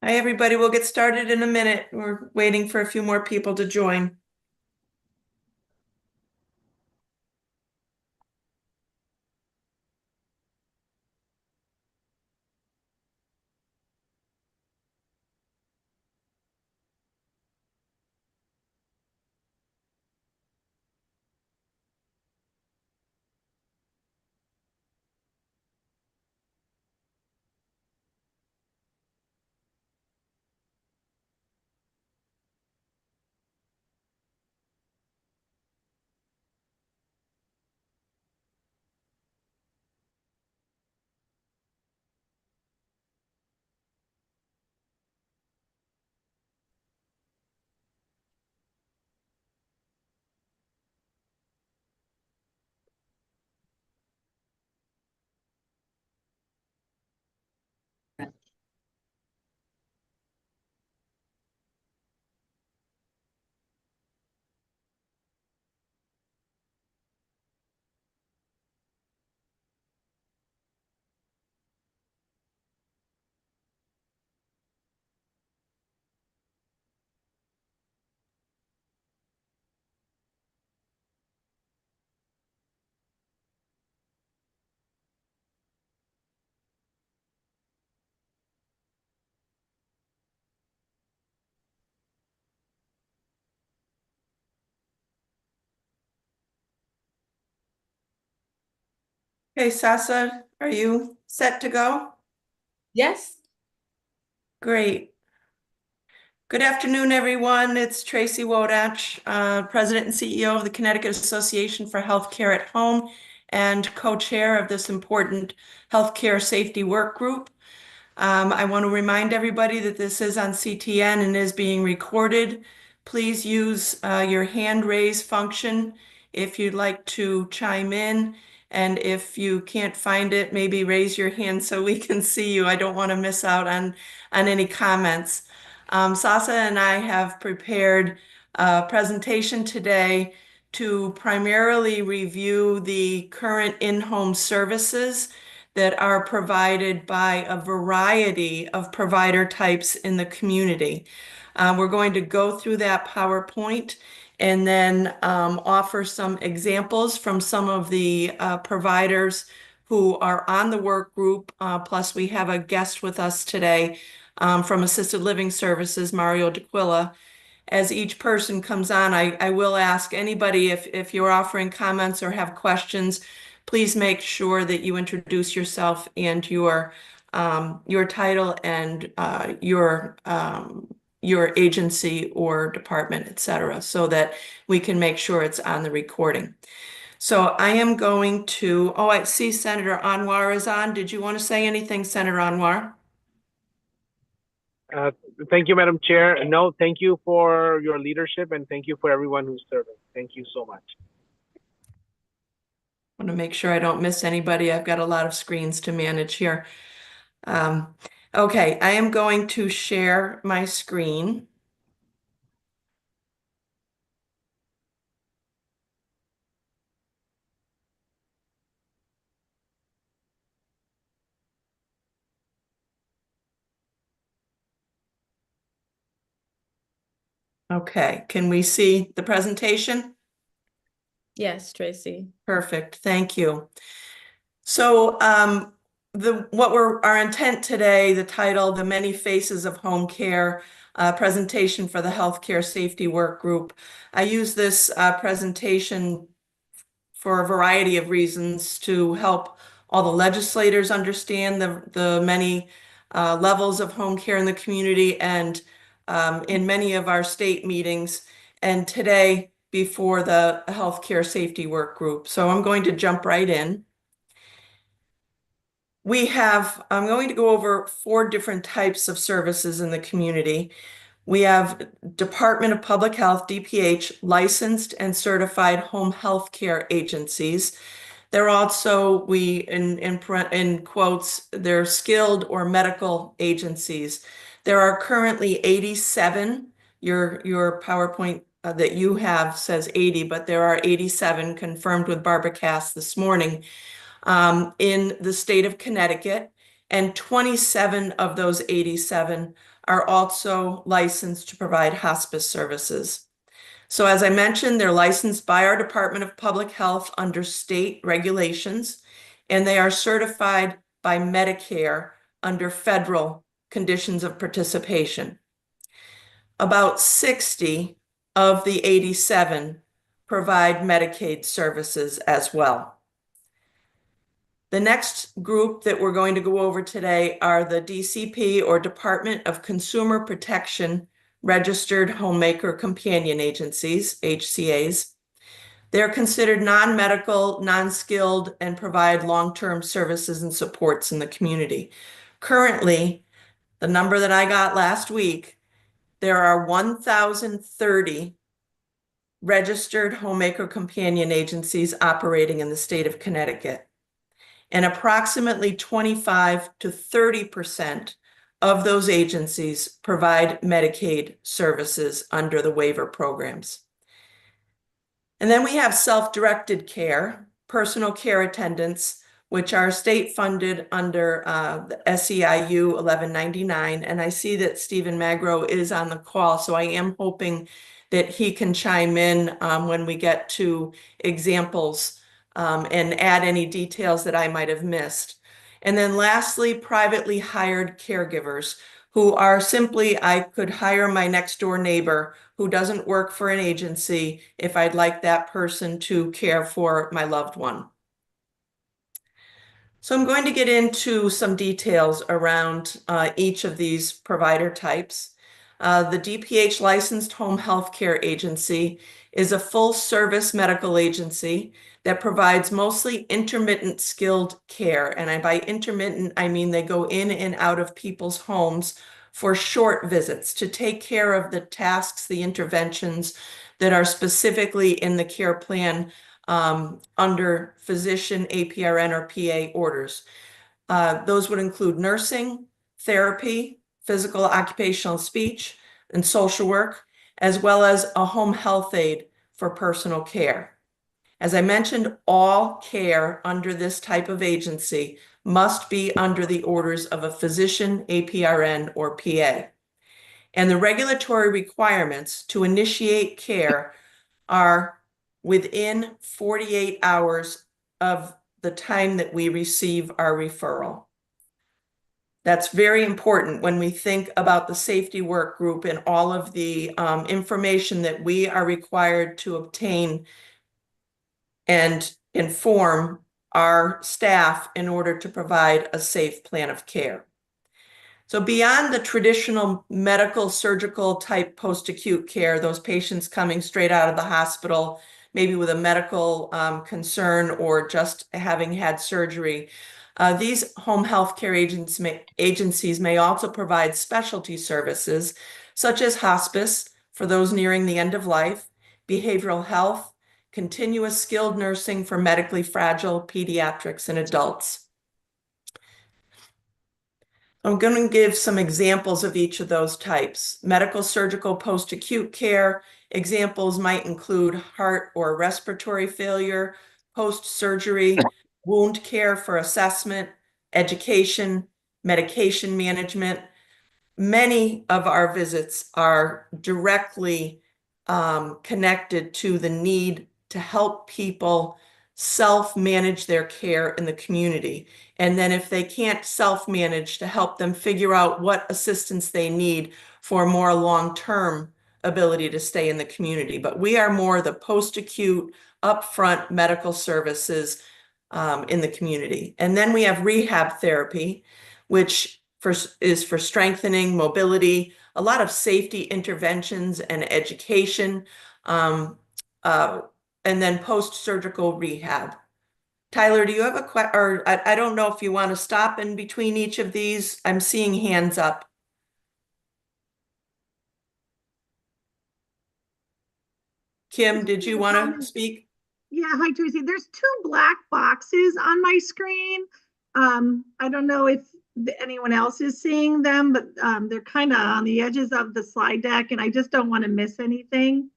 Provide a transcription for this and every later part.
Hi, everybody. We'll get started in a minute. We're waiting for a few more people to join. Okay, Sasa, are you set to go? Yes. Great. Good afternoon, everyone. It's Tracy Wodach, President and CEO of the Connecticut Association for Healthcare at Home and co-chair of this important healthcare safety work group. I want to remind everybody that this is on CTN and is being recorded. Please use your hand raise function if you'd like to chime in. And if you can't find it, maybe raise your hand so we can see you. I don't want to miss out on any comments. Sasa and I have prepared a presentation today to primarily review the current in-home services that are provided by a variety of provider types in the community. We're going to go through that PowerPoint and then offer some examples from some of the providers who are on the work group. Plus, we have a guest with us today from Assisted Living Services, Mario D'Aquila. As each person comes on, I will ask anybody if you're offering comments or have questions, please make sure that you introduce yourself and your title and your agency or department, et cetera, so that we can make sure it's on the recording. So I am going to, oh, I see Senator Anwar is on. Did you want to say anything, Senator Anwar? Uh, Thank you, Madam Chair. No, thank you for your leadership and thank you for everyone who's serving. Thank you so much. I want to make sure I don't miss anybody. I've got a lot of screens to manage here. Um, okay, I am going to share my screen. Okay, can we see the presentation? Yes, Tracy. Perfect, thank you. So our intent today, the title, The Many Faces of Home Care, presentation for the Healthcare Safety Work Group. I use this presentation for a variety of reasons to help all the legislators understand the many levels of home care in the community and in many of our state meetings, and today before the Healthcare Safety Work Group. So I'm going to jump right in. I'm going to go over 4 different types of services in the community. We have Department of Public Health, DPH, licensed and certified home health care agencies. They're also, in quotes, they're skilled or medical agencies. There are currently 87. Your PowerPoint that you have says 80, but there are 87 confirmed with Barbara Cass this morning in the state of Connecticut, and 27 of those 87 are also licensed to provide hospice services. So as I mentioned, they're licensed by our Department of Public Health under state regulations, and they are certified by Medicare under federal conditions of participation. About 60 of the 87 provide Medicaid services as well. The next group that we're going to go over today are the DCP, or Department of Consumer Protection Registered Homemaker Companion Agencies, HCAs. They're considered non-medical, non-skilled, and provide long-term services and supports in the community. Currently, the number that I got last week, there are 1,030 registered homemaker companion agencies operating in the state of Connecticut. And approximately 25 to 30% of those agencies provide Medicaid services under the waiver programs. And then we have self-directed care, personal care attendants, which are state-funded under the SEIU 1199. And I see that Stephen Magro is on the call, so I am hoping that he can chime in when we get to examples and add any details that I might have missed. And then lastly, privately hired caregivers, who are simply, I could hire my next door neighbor who doesn't work for an agency if I'd like that person to care for my loved one. So I'm going to get into some details around each of these provider types. The DPH licensed home health care agency is a full service medical agency that provides mostly intermittent skilled care. And by intermittent, I mean they go in and out of people's homes for short visits to take care of the tasks, the interventions that are specifically in the care plan under physician, APRN, or PA orders. Those would include nursing, therapy, physical occupational speech, and social work, as well as a home health aide for personal care. As I mentioned, all care under this type of agency must be under the orders of a physician, APRN, or PA. And the regulatory requirements to initiate care are within 48 hours of the time that we receive our referral. That's very important when we think about the safety work group and all of the information that we are required to obtain and inform our staff in order to provide a safe plan of care. So beyond the traditional medical, surgical type post-acute care, those patients coming straight out of the hospital, maybe with a medical concern or just having had surgery, these home health care agencies may also provide specialty services such as hospice for those nearing the end of life, behavioral health, continuous skilled nursing for medically fragile pediatrics and adults. I'm going to give some examples of each of those types. Medical, surgical, post-acute care. Examples might include heart or respiratory failure, post-surgery, wound care for assessment, education, medication management. Many of our visits are directly connected to the need to help people self-manage their care in the community. And then if they can't self-manage, to help them figure out what assistance they need for a more long-term ability to stay in the community. But we are more the post-acute, upfront medical services in the community. And then we have rehab therapy, which is for strengthening mobility, a lot of safety interventions and education, and then post-surgical rehab. Tyler, do you have a question? Or I don't know if you want to stop in between each of these. I'm seeing hands up. Kim, did you want to speak? Yeah, hi Tracy. There's two black boxes on my screen. I don't know if anyone else is seeing them, but they're kind of on the edges of the slide deck, and I just don't want to miss anything.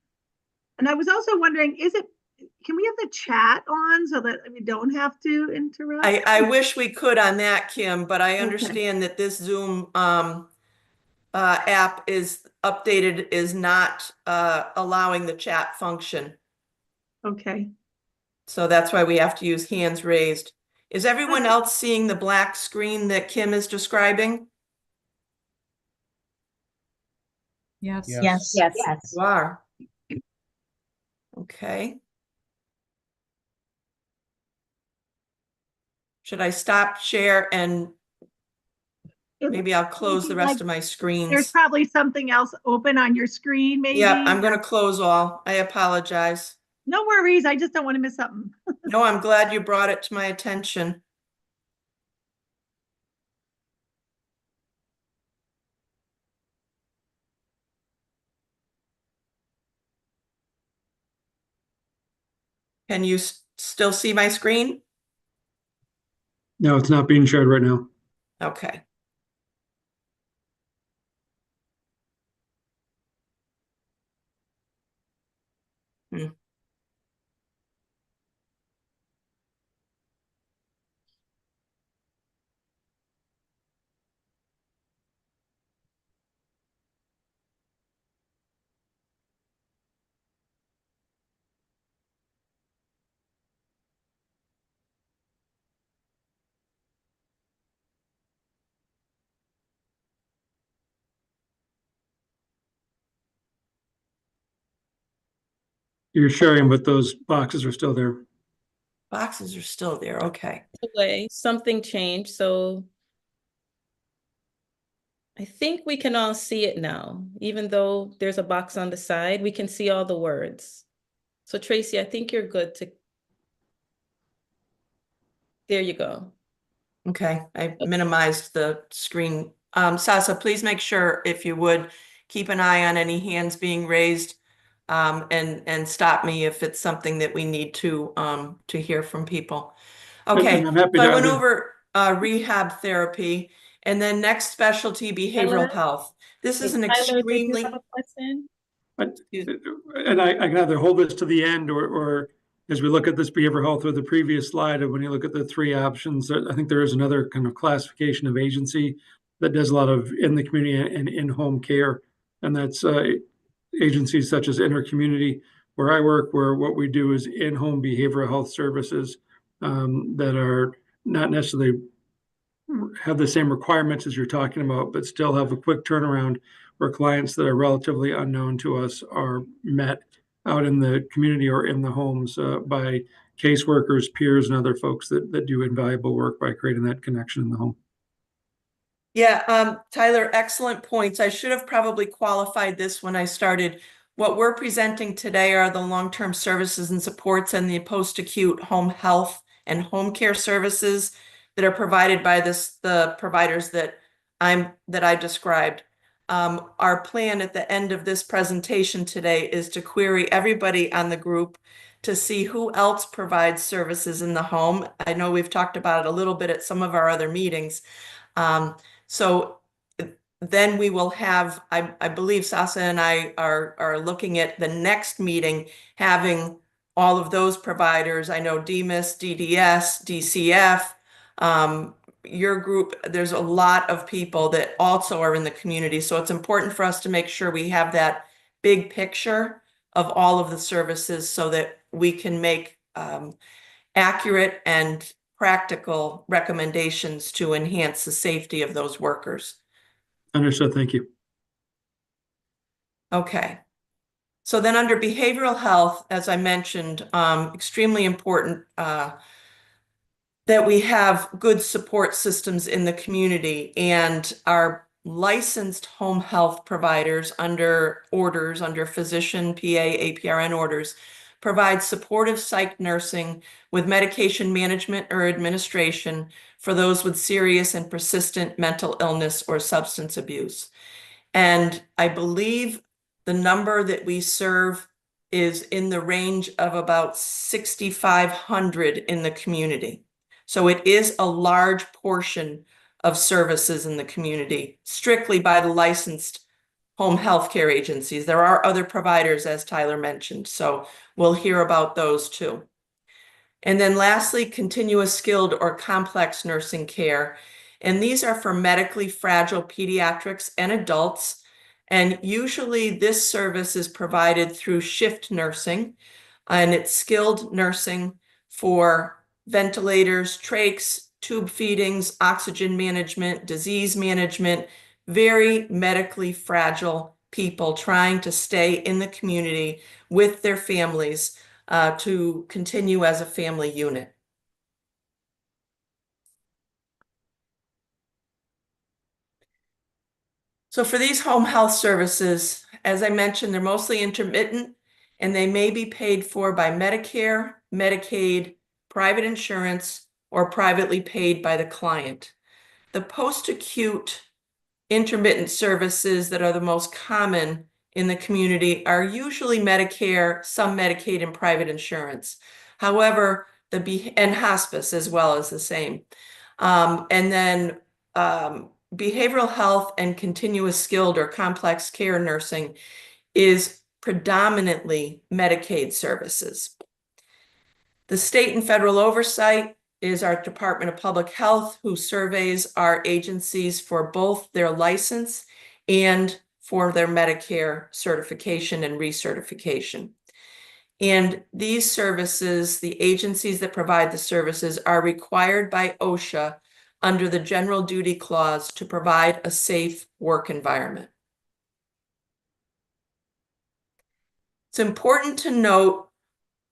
And I was also wondering, can we have the chat on so that we don't have to interrupt? I wish we could on that, Kim, but I understand that this Zoom app is updated, is not allowing the chat function. Okay. So that's why we have to use hands raised. Is everyone else seeing the black screen that Kim is describing? Yes. Yes. You are. Okay. Should I stop share and It maybe I'll looks close the like rest of my There's screens? probably something else open on your screen, maybe. Yeah, I'm going to close all. I apologize. No worries. I just don't want to miss something. No, I'm glad you brought it to my attention. Can you still see my screen? No, it's not being shared right now. Okay. Hmm. You're sharing, but those boxes are still there. Boxes are still there. Okay. Way, something changed, so I think we can all see it now. Even though there's a box on the side, we can see all the words. So Tracy, I think you're good to. There you go. Okay, I minimized the screen. Sasa, please make sure, if you would, keep an eye on any hands being raised, and stop me if it's something that we need to hear from people. Okay, And I'm happy so I to- went over rehab therapy, and then next specialty, behavioral Tyler? health. This is an Tyler, did you extremely, have a question? And I can either hold this to the end or as we look at this behavioral health or the previous slide, and when you look at the three options, I think there is another kind of classification of agency that does a lot of in the community and in-home care. And that's agencies such as Intercommunity, where I work, where what we do is in-home behavioral health services that are not necessarily have the same requirements as you're talking about, but still have a quick turnaround where clients that are relatively unknown to us are met out in the community or in the homes by caseworkers, peers, and other folks that do invaluable work by creating that connection in the home. yeah, Tyler, excellent points. I should have probably qualified this when I started. What we're presenting today are the long-term services and supports and the post-acute home health and home care services that are provided by the providers that I described. Our plan at the end of this presentation today is to query everybody on the group to see who else provides services in the home. I know we've talked about it a little bit at some of our other meetings. So then we will have, I believe Sasa and I are looking at the next meeting, having all of those providers. I know DMIS, DDS, DCF, your group, there's a lot of people that also are in the community. So it's important for us to make sure we have that big picture of all of the services so that we can make accurate and practical recommendations to enhance the safety of those workers. Understood. Thank you. Okay. So then under behavioral health, as I mentioned, extremely important that we have good support systems in the community, and our licensed home health providers under orders, under physician, PA, APRN orders, provide supportive psych nursing with medication management or administration for those with serious and persistent mental illness or substance abuse. And I believe the number that we serve is in the range of about 6,500 in the community. So it is a large portion of services in the community, strictly by the licensed home health care agencies. There are other providers, as Tyler mentioned, so we'll hear about those too. And then lastly, continuous skilled or complex nursing care. And these are for medically fragile pediatrics and adults. And usually this service is provided through shift nursing, and it's skilled nursing for ventilators, trachs, tube feedings, oxygen management, disease management, very medically fragile people trying to stay in the community with their families to continue as a family unit. So for these home health services, as I mentioned, they're mostly intermittent, and they may be paid for by Medicare, Medicaid, private insurance, or privately paid by the client. The post-acute intermittent services that are the most common in the community are usually Medicare, some Medicaid, and private insurance. However, and hospice as well is the same. And then behavioral health and continuous skilled or complex care nursing is predominantly Medicaid services. The state and federal oversight is our Department of Public Health, who surveys our agencies for both their license and for their Medicare certification and recertification. And these services, the agencies that provide the services, are required by OSHA under the General Duty Clause to provide a safe work environment. It's important to note,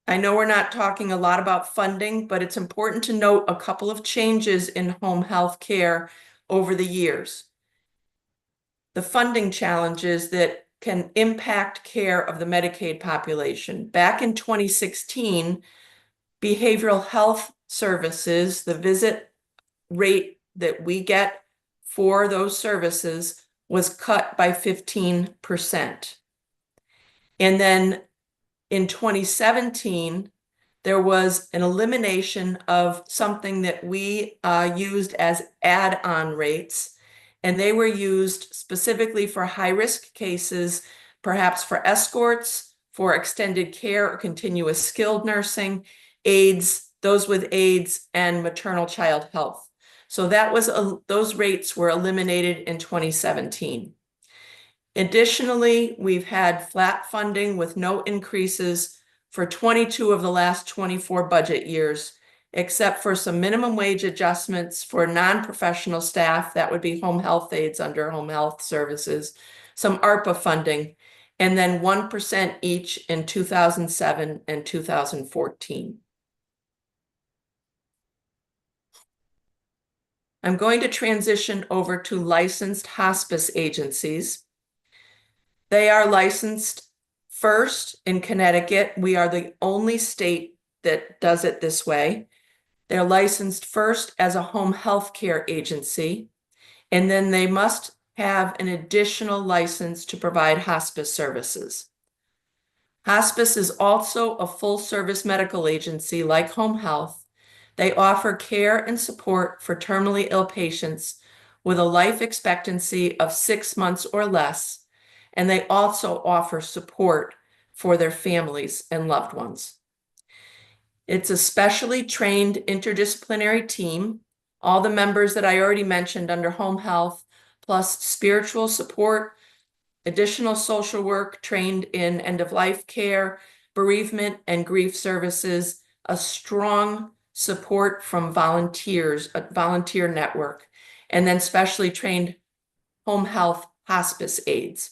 I know we're not talking a lot about funding, but it's important to note a couple of changes in home health care over the years. The funding challenges that can impact care of the Medicaid population. Back in 2016, behavioral health services, the visit rate that we get for those services was cut by 15%. And then in 2017, there was an elimination of something that we used as add-on rates, and they were used specifically for high-risk cases, perhaps for escorts, for extended care or continuous skilled nursing, AIDS, those with AIDS, and maternal child health. So that was those rates were eliminated in 2017. Additionally, we've had flat funding with no increases for 22 of the last 24 budget years, except for some minimum wage adjustments for non-professional staff, that would be home health aides under home health services, some ARPA funding, and then 1% each in 2007 and 2014. I'm going to transition over to licensed hospice agencies. They are licensed first in Connecticut. We are the only state that does it this way. They're licensed first as a home health care agency, and then they must have an additional license to provide hospice services. Hospice is also a full-service medical agency like home health. They offer care and support for terminally ill patients with a life expectancy of 6 months or less, and they also offer support for their families and loved ones. It's a specially trained interdisciplinary team, all the members that I already mentioned under home health, plus spiritual support, additional social work trained in end-of-life care, bereavement and grief services, a strong support from volunteers, a volunteer network, and then specially trained home health hospice aides.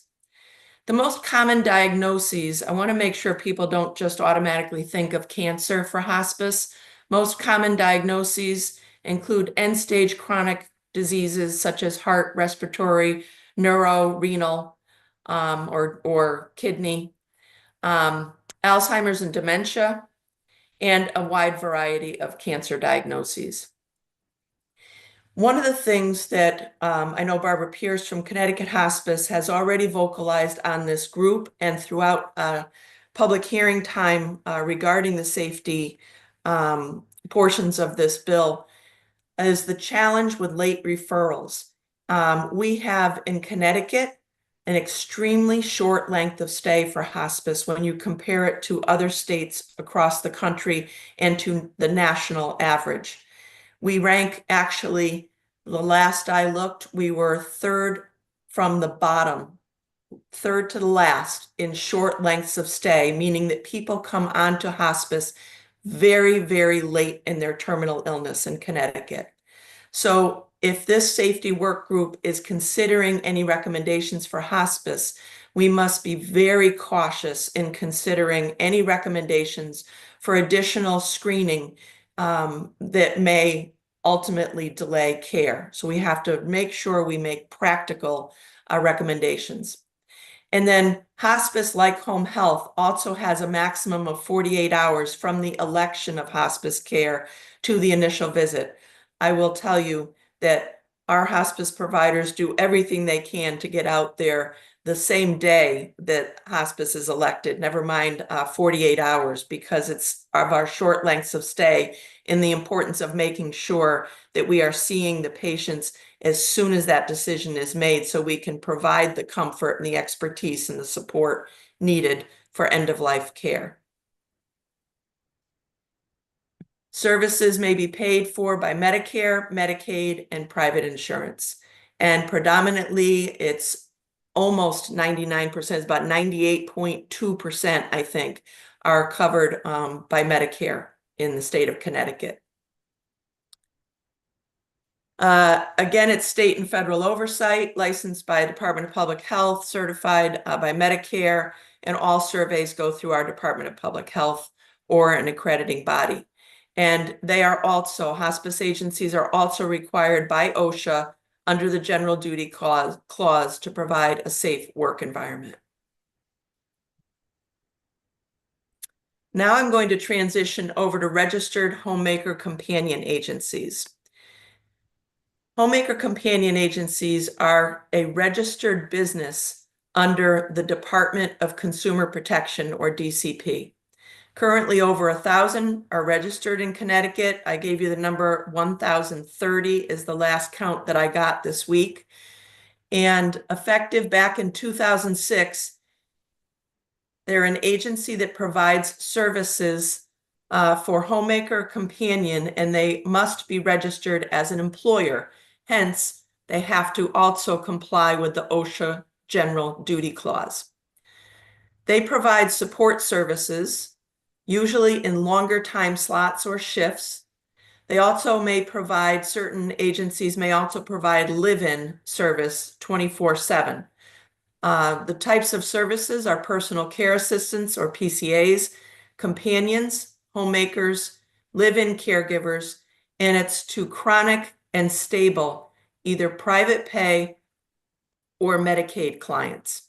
The most common diagnoses, I want to make sure people don't just automatically think of cancer for hospice. Most common diagnoses include end-stage chronic diseases such as heart, respiratory, neuro, renal, or kidney, Alzheimer's and dementia, and a wide variety of cancer diagnoses. One of the things that I know Barbara Pierce from Connecticut Hospice has already vocalized on this group and throughout public hearing time regarding the safety portions of this bill is the challenge with late referrals. We have in Connecticut an extremely short length of stay for hospice when you compare it to other states across the country and to the national average. We rank actually the last I looked, we were third from the bottom, third to the last in short lengths of stay, meaning that people come onto hospice very, very late in their terminal illness in Connecticut. So if this safety work group is considering any recommendations for hospice, we must be very cautious in considering any recommendations for additional screening that may ultimately delay care. So we have to make sure we make practical recommendations. And then hospice, like home health, also has a maximum of 48 hours from the election of hospice care to the initial visit. I will tell you that our hospice providers do everything they can to get out there the same day that hospice is elected, never mind 48 hours, because it's of our short lengths of stay and the importance of making sure that we are seeing the patients as soon as that decision is made so we can provide the comfort and the expertise and the support needed for end-of-life care. Services may be paid for by Medicare, Medicaid, and private insurance. And predominantly, it's almost 99%, it's about 98.2%, I think, are covered by Medicare in the state of Connecticut. Again, it's state and federal oversight, licensed by Department of Public Health, certified by Medicare, and all surveys go through our Department of Public Health or an accrediting body. And they are also, hospice agencies are also required by OSHA under the general duty clause to provide a safe work environment. Now I'm going to transition over to registered homemaker companion agencies. Homemaker companion agencies are a registered business under the Department of Consumer Protection, or DCP. Currently, over 1,000 are registered in Connecticut. I gave you the number 1,030 is the last count that I got this week. And effective back in 2006, they're an agency that provides services for homemaker companion, and they must be registered as an employer. Hence, they have to also comply with the OSHA General Duty Clause. They provide support services, usually in longer time slots or shifts. They also may provide, certain agencies may also provide live-in service 24/7. The types of services are personal care assistants, or PCAs, companions, homemakers, live-in caregivers, and it's to chronic and stable, either private pay or Medicaid clients.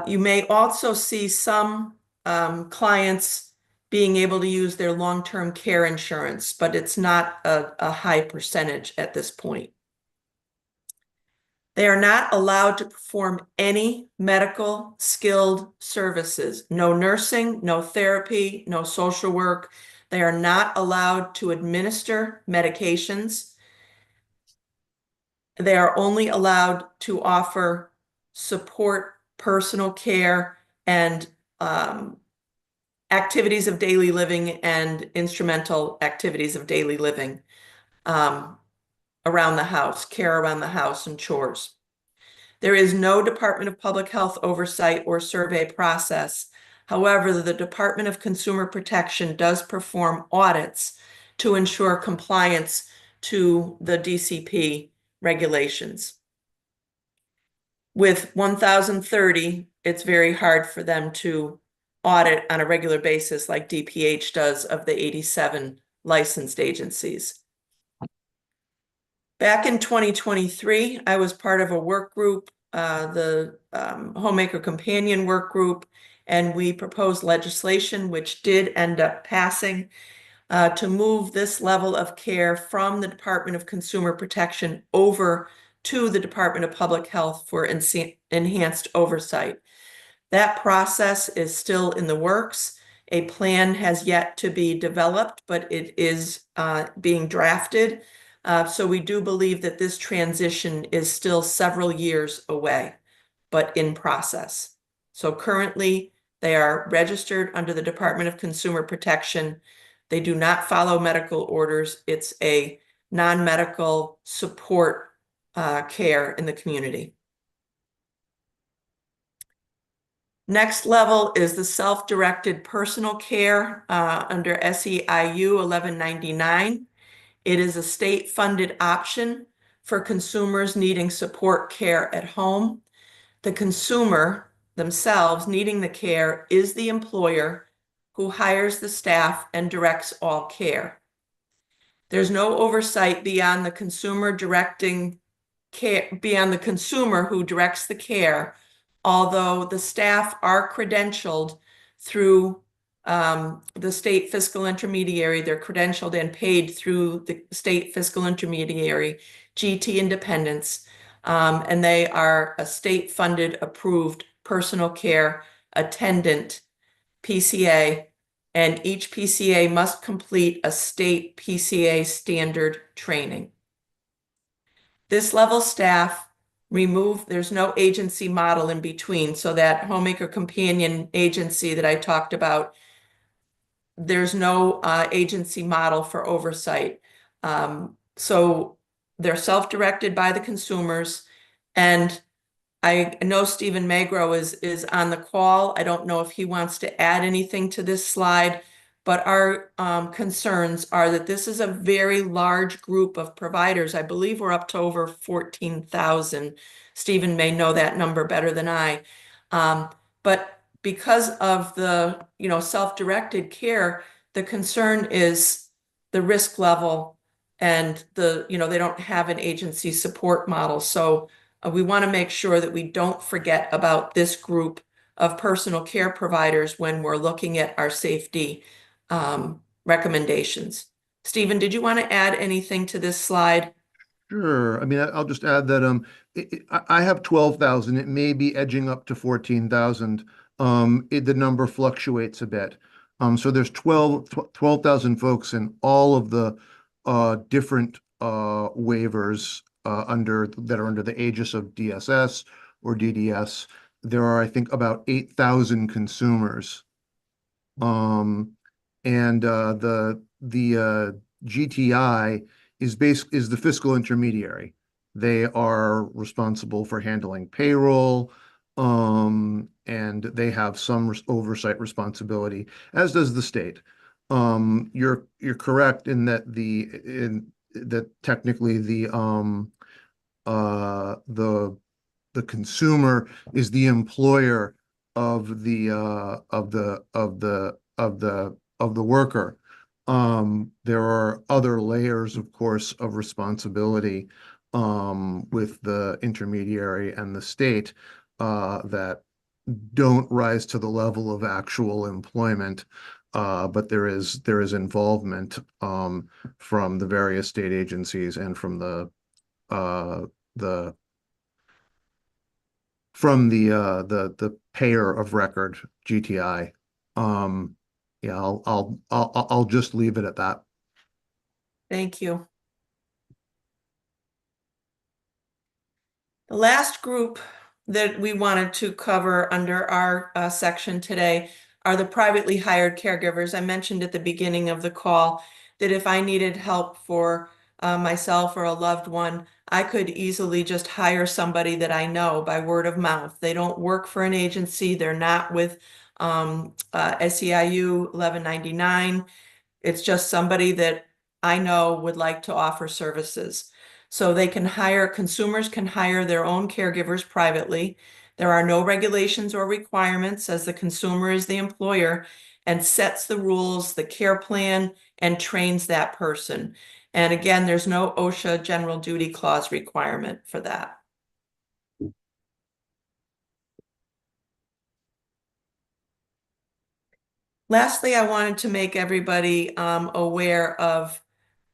You may also see some clients being able to use their long-term care insurance, but it's not a high percentage at this point. They are not allowed to perform any medical skilled services, no nursing, no therapy, no social work. They are not allowed to administer medications. They are only allowed to offer support, personal care, and activities of daily living and instrumental activities of daily living around the house, care around the house, and chores. There is no Department of Public Health oversight or survey process. However, the Department of Consumer Protection does perform audits to ensure compliance to the DCP regulations. With 1,030, it's very hard for them to audit on a regular basis like DPH does of the 87 licensed agencies. Back in 2023, I was part of a work group, the Homemaker Companion Work Group, and we proposed legislation which did end up passing to move this level of care from the Department of Consumer Protection over to the Department of Public Health for enhanced oversight. That process is still in the works. A plan has yet to be developed, but it is being drafted. So we do believe that this transition is still several years away, but in process. So currently, they are registered under the Department of Consumer Protection. They do not follow medical orders. It's a non-medical support care in the community. Next level is the self-directed personal care under SEIU 1199. It is a state-funded option for consumers needing support care at home. The consumer themselves needing the care is the employer who hires the staff and directs all care. There's no oversight beyond the consumer directing care, beyond the consumer who directs the care, although the staff are credentialed through the state fiscal intermediary. They're credentialed and paid through the state fiscal intermediary, GT Independence, and they are a state-funded approved personal care attendant PCA, and each PCA must complete a state PCA standard training. This level staff there's no agency model in between, so that homemaker companion agency that I talked about, there's no agency model for oversight. So they're self-directed by the consumers, and I know Stephen Magro is on the call. I don't know if he wants to add anything to this slide, but our concerns are that this is a very large group of providers. I believe we're up to over 14,000. Stephen may know that number better than I. But because of the self-directed care, the concern is the risk level and they don't have an agency support model. So we want to make sure that we don't forget about this group of personal care providers when we're looking at our safety recommendations. Stephen, did you want to add anything to this slide? Sure. I mean, I'll just add that I have 12,000. It may be edging up to 14,000. The number fluctuates a bit. So there's 12,000 folks in all of the different waivers that are under the aegis of DSS or DDS. There are, I think, about 8,000 consumers. And the GTI is the fiscal intermediary. They are responsible for handling payroll, and they have some oversight responsibility, as does the state. You're correct in that technically the consumer is the employer of the worker. There are other layers, of course, of responsibility with the intermediary and the state that don't rise to the level of actual employment, but there is involvement from the various state agencies and from the payer of record, GTI. Yeah, I'll just leave it at that. Thank you. The last group that we wanted to cover under our section today are the privately hired caregivers. I mentioned at the beginning of the call that if I needed help for myself or a loved one, I could easily just hire somebody that I know by word of mouth. They don't work for an agency. They're not with SEIU 1199. It's just somebody that I know would like to offer services. So consumers can hire their own caregivers privately. There are no regulations or requirements, as the consumer is the employer and sets the rules, the care plan, and trains that person. And again, there's no OSHA general duty clause requirement for that. Lastly, I wanted to make everybody aware of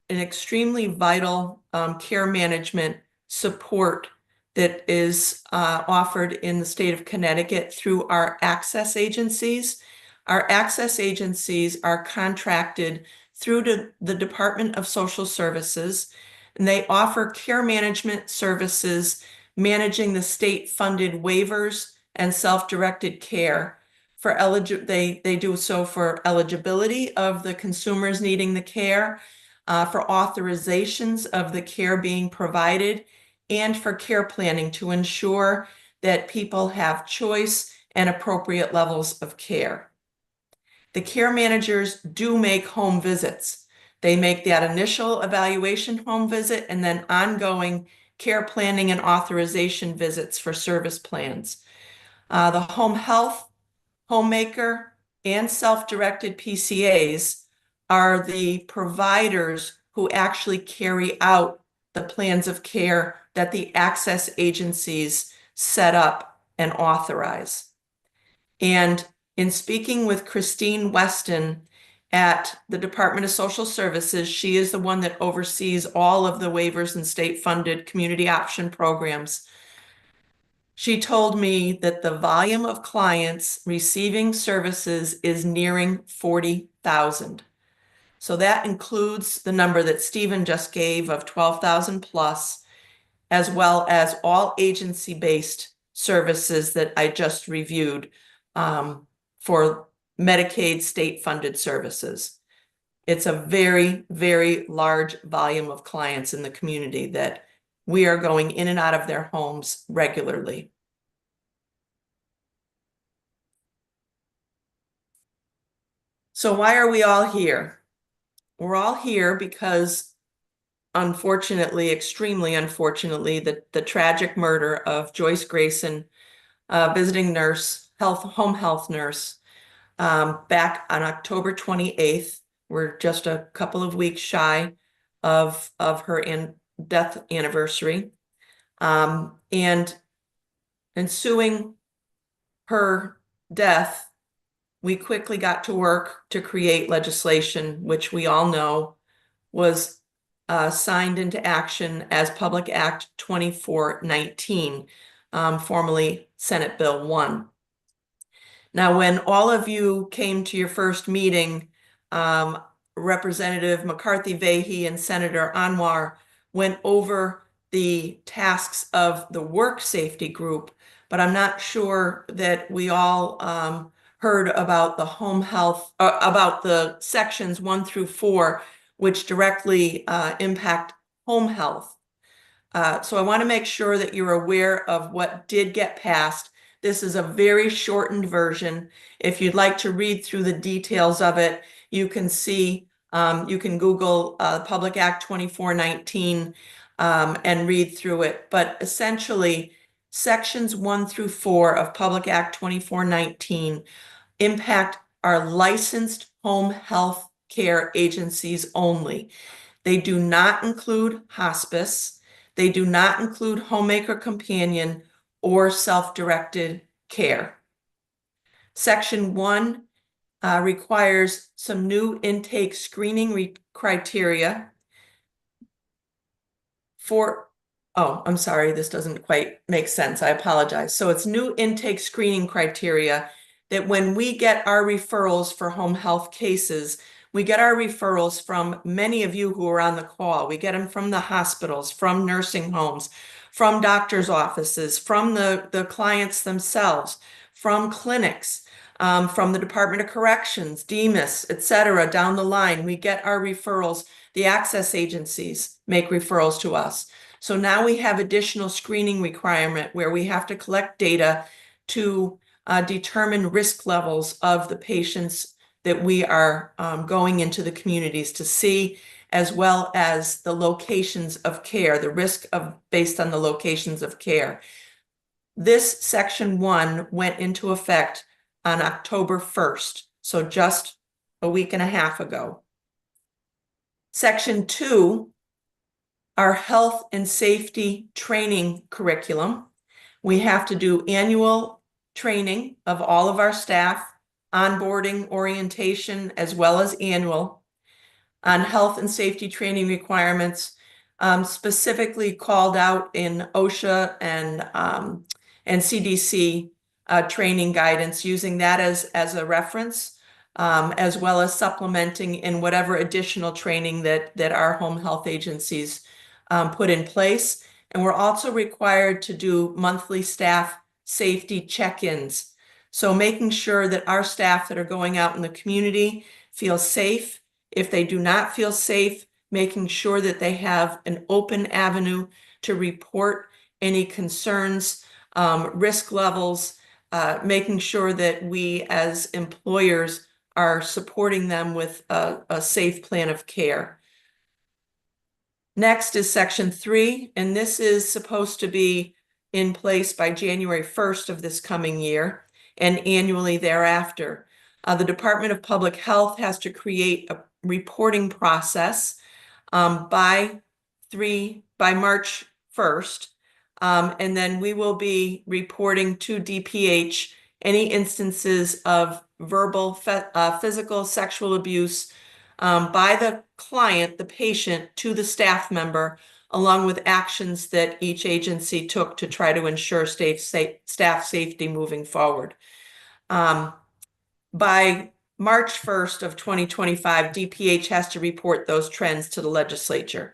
an extremely vital care management support that is offered in the state of Connecticut through our access agencies. Our access agencies are contracted through the Department of Social Services, and they offer care management services, managing the state-funded waivers and self-directed care. They do so for eligibility of the consumers needing the care, for authorizations of the care being provided and for care planning to ensure that people have choice and appropriate levels of care. The care managers do make home visits. They make that initial evaluation home visit and then ongoing care planning and authorization visits for service plans. The home health, homemaker, and self-directed PCAs are the providers who actually carry out the plans of care that the access agencies set up and authorize. And in speaking with Christine Weston at the Department of Social Services, she is the one that oversees all of the waivers and state-funded community option programs. She told me that the volume of clients receiving services is nearing 40,000. So that includes the number that Stephen just gave of 12,000 plus, as well as all agency-based services that I just reviewed for Medicaid state-funded services. It's a very, very large volume of clients in the community that we are going in and out of their homes regularly. So why are we all here? We're all here because, unfortunately, extremely unfortunately, the tragic murder of Joyce Grayson, visiting nurse, home health nurse, back on October 28th. We're just a couple of weeks shy of her death anniversary. And ensuing her death, we quickly got to work to create legislation, which we all know was signed into action as Public Act 2419, formerly Senate Bill 1. Now, when all of you came to your first meeting, Representative McCarthy-Vahey and Senator Anwar went over the tasks of the work safety group, but I'm not sure that we all heard about the home health, about the sections 1 through 4, which directly impact home health. So I want to make sure that you're aware of what did get passed. This is a very shortened version. If you'd like to read through the details of it, you can see, you can Google Public Act 2419 and read through it. But essentially, sections 1 through 4 of Public Act 2419 impact our licensed home health care agencies only. They do not include hospice. They do not include homemaker companion or self-directed care. Section 1 requires some new intake screening criteria for, oh, I'm sorry, this doesn't quite make sense. I apologize. So it's new intake screening criteria that when we get our referrals for home health cases, we get our referrals from many of you who are on the call. We get them from the hospitals, from nursing homes, from doctors' offices, from the clients themselves, from clinics, from the Department of Corrections, DEMIS, et cetera, down the line. We get our referrals. The access agencies make referrals to us. So now we have additional screening requirement where we have to collect data to determine risk levels of the patients that we are going into the communities to see, as well as the locations of care, the risk of based on the locations of care. This section 1 went into effect on October 1st, so just a week and a half ago. Section 2, our health and safety training curriculum. We have to do annual training of all of our staff, onboarding, orientation, as well as annual on health and safety training requirements, specifically called out in OSHA and CDC training guidance, using that as a reference, as well as supplementing in whatever additional training that our home health agencies put in place. And we're also required to do monthly staff safety check-ins. So making sure that our staff that are going out in the community feel safe. If they do not feel safe, making sure that they have an open avenue to report any concerns, risk levels, making sure that we as employers are supporting them with a safe plan of care. Next is Section 3, and this is supposed to be in place by January 1st of this coming year and annually thereafter. The Department of Public Health has to create a reporting process by March 1st. And then we will be reporting to DPH any instances of verbal, physical, sexual abuse by the client, the patient, to the staff member, along with actions that each agency took to try to ensure staff safety moving forward. By March 1st of 2025, DPH has to report those trends to the legislature.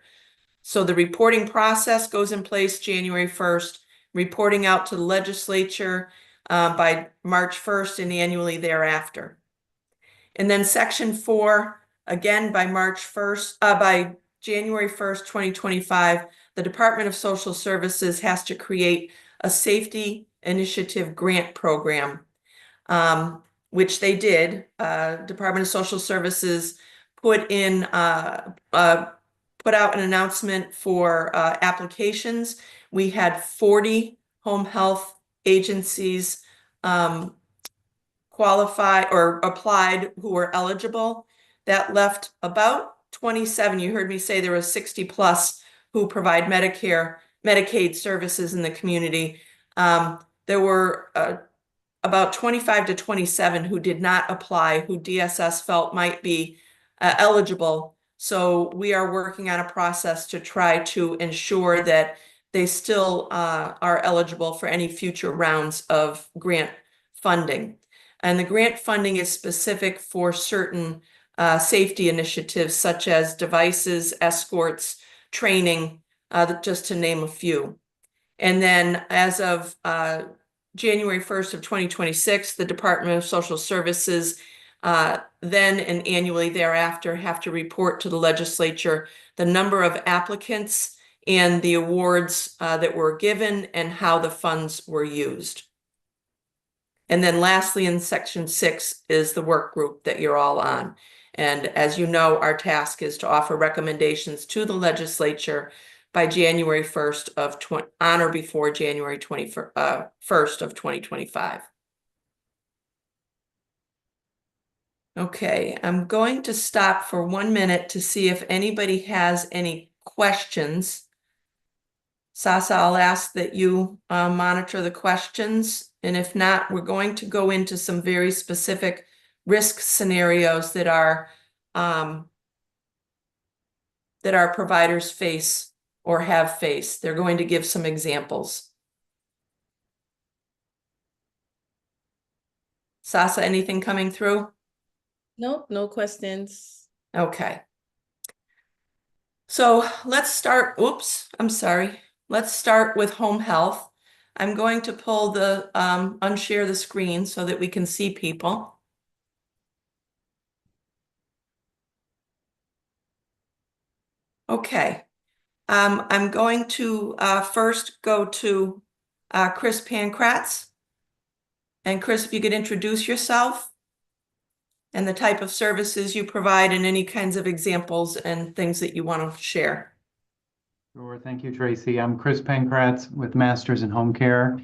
So the reporting process goes in place January 1st, reporting out to the legislature by March 1st and annually thereafter. And then Section 4, again by by January 1st, 2025, the Department of Social Services has to create a safety initiative grant program, which they did. Department of Social Services put out an announcement for applications. We had 40 home health agencies qualify or applied who were eligible. That left about 27. You heard me say there was 60 plus who provide Medicaid services in the community. There were about 25 to 27 who did not apply, who DSS felt might be eligible. So we are working on a process to try to ensure that they still are eligible for any future rounds of grant funding. And the grant funding is specific for certain safety initiatives such as devices, escorts, training, just to name a few. And then as of January 1st of 2026, the Department of Social Services then and annually thereafter have to report to the legislature the number of applicants and the awards that were given and how the funds were used. And then lastly, in Section 6 is the work group that you're all on. And as you know, our task is to offer recommendations to the legislature by January 1st of on or before January 1st of 2025. Okay, I'm going to stop for 1 minute to see if anybody has any questions. Sasa, I'll ask that you monitor the questions, and if not, we're going to go into some very specific risk scenarios that our providers face or have faced. They're going to give some examples. Sasa, anything coming through? Nope, no questions. Okay. So let's start, oops, I'm sorry. Let's start with home health. I'm going to pull the, unshare the screen so that we can see people. Okay. I'm going to first go to Chris Pankratz. And Chris, if you could introduce yourself and the type of services you provide and any kinds of examples and things that you want to share. Sure. Thank you, Tracy. I'm Chris Pankratz with Masters in Home Care.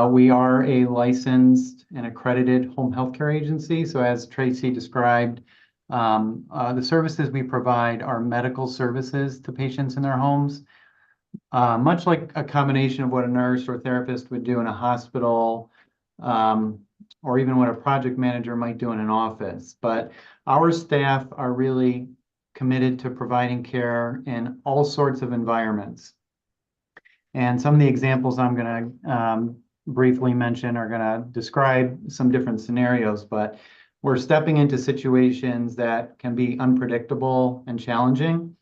We are a licensed and accredited home health care agency. So as Tracy described, the services we provide are medical services to patients in their homes, much like a combination of what a nurse or therapist would do in a hospital, or even what a project manager might do in an office. But our staff are really committed to providing care in all sorts of environments. And some of the examples I'm going to briefly mention are going to describe some different scenarios, but we're stepping into situations that can be unpredictable and challenging.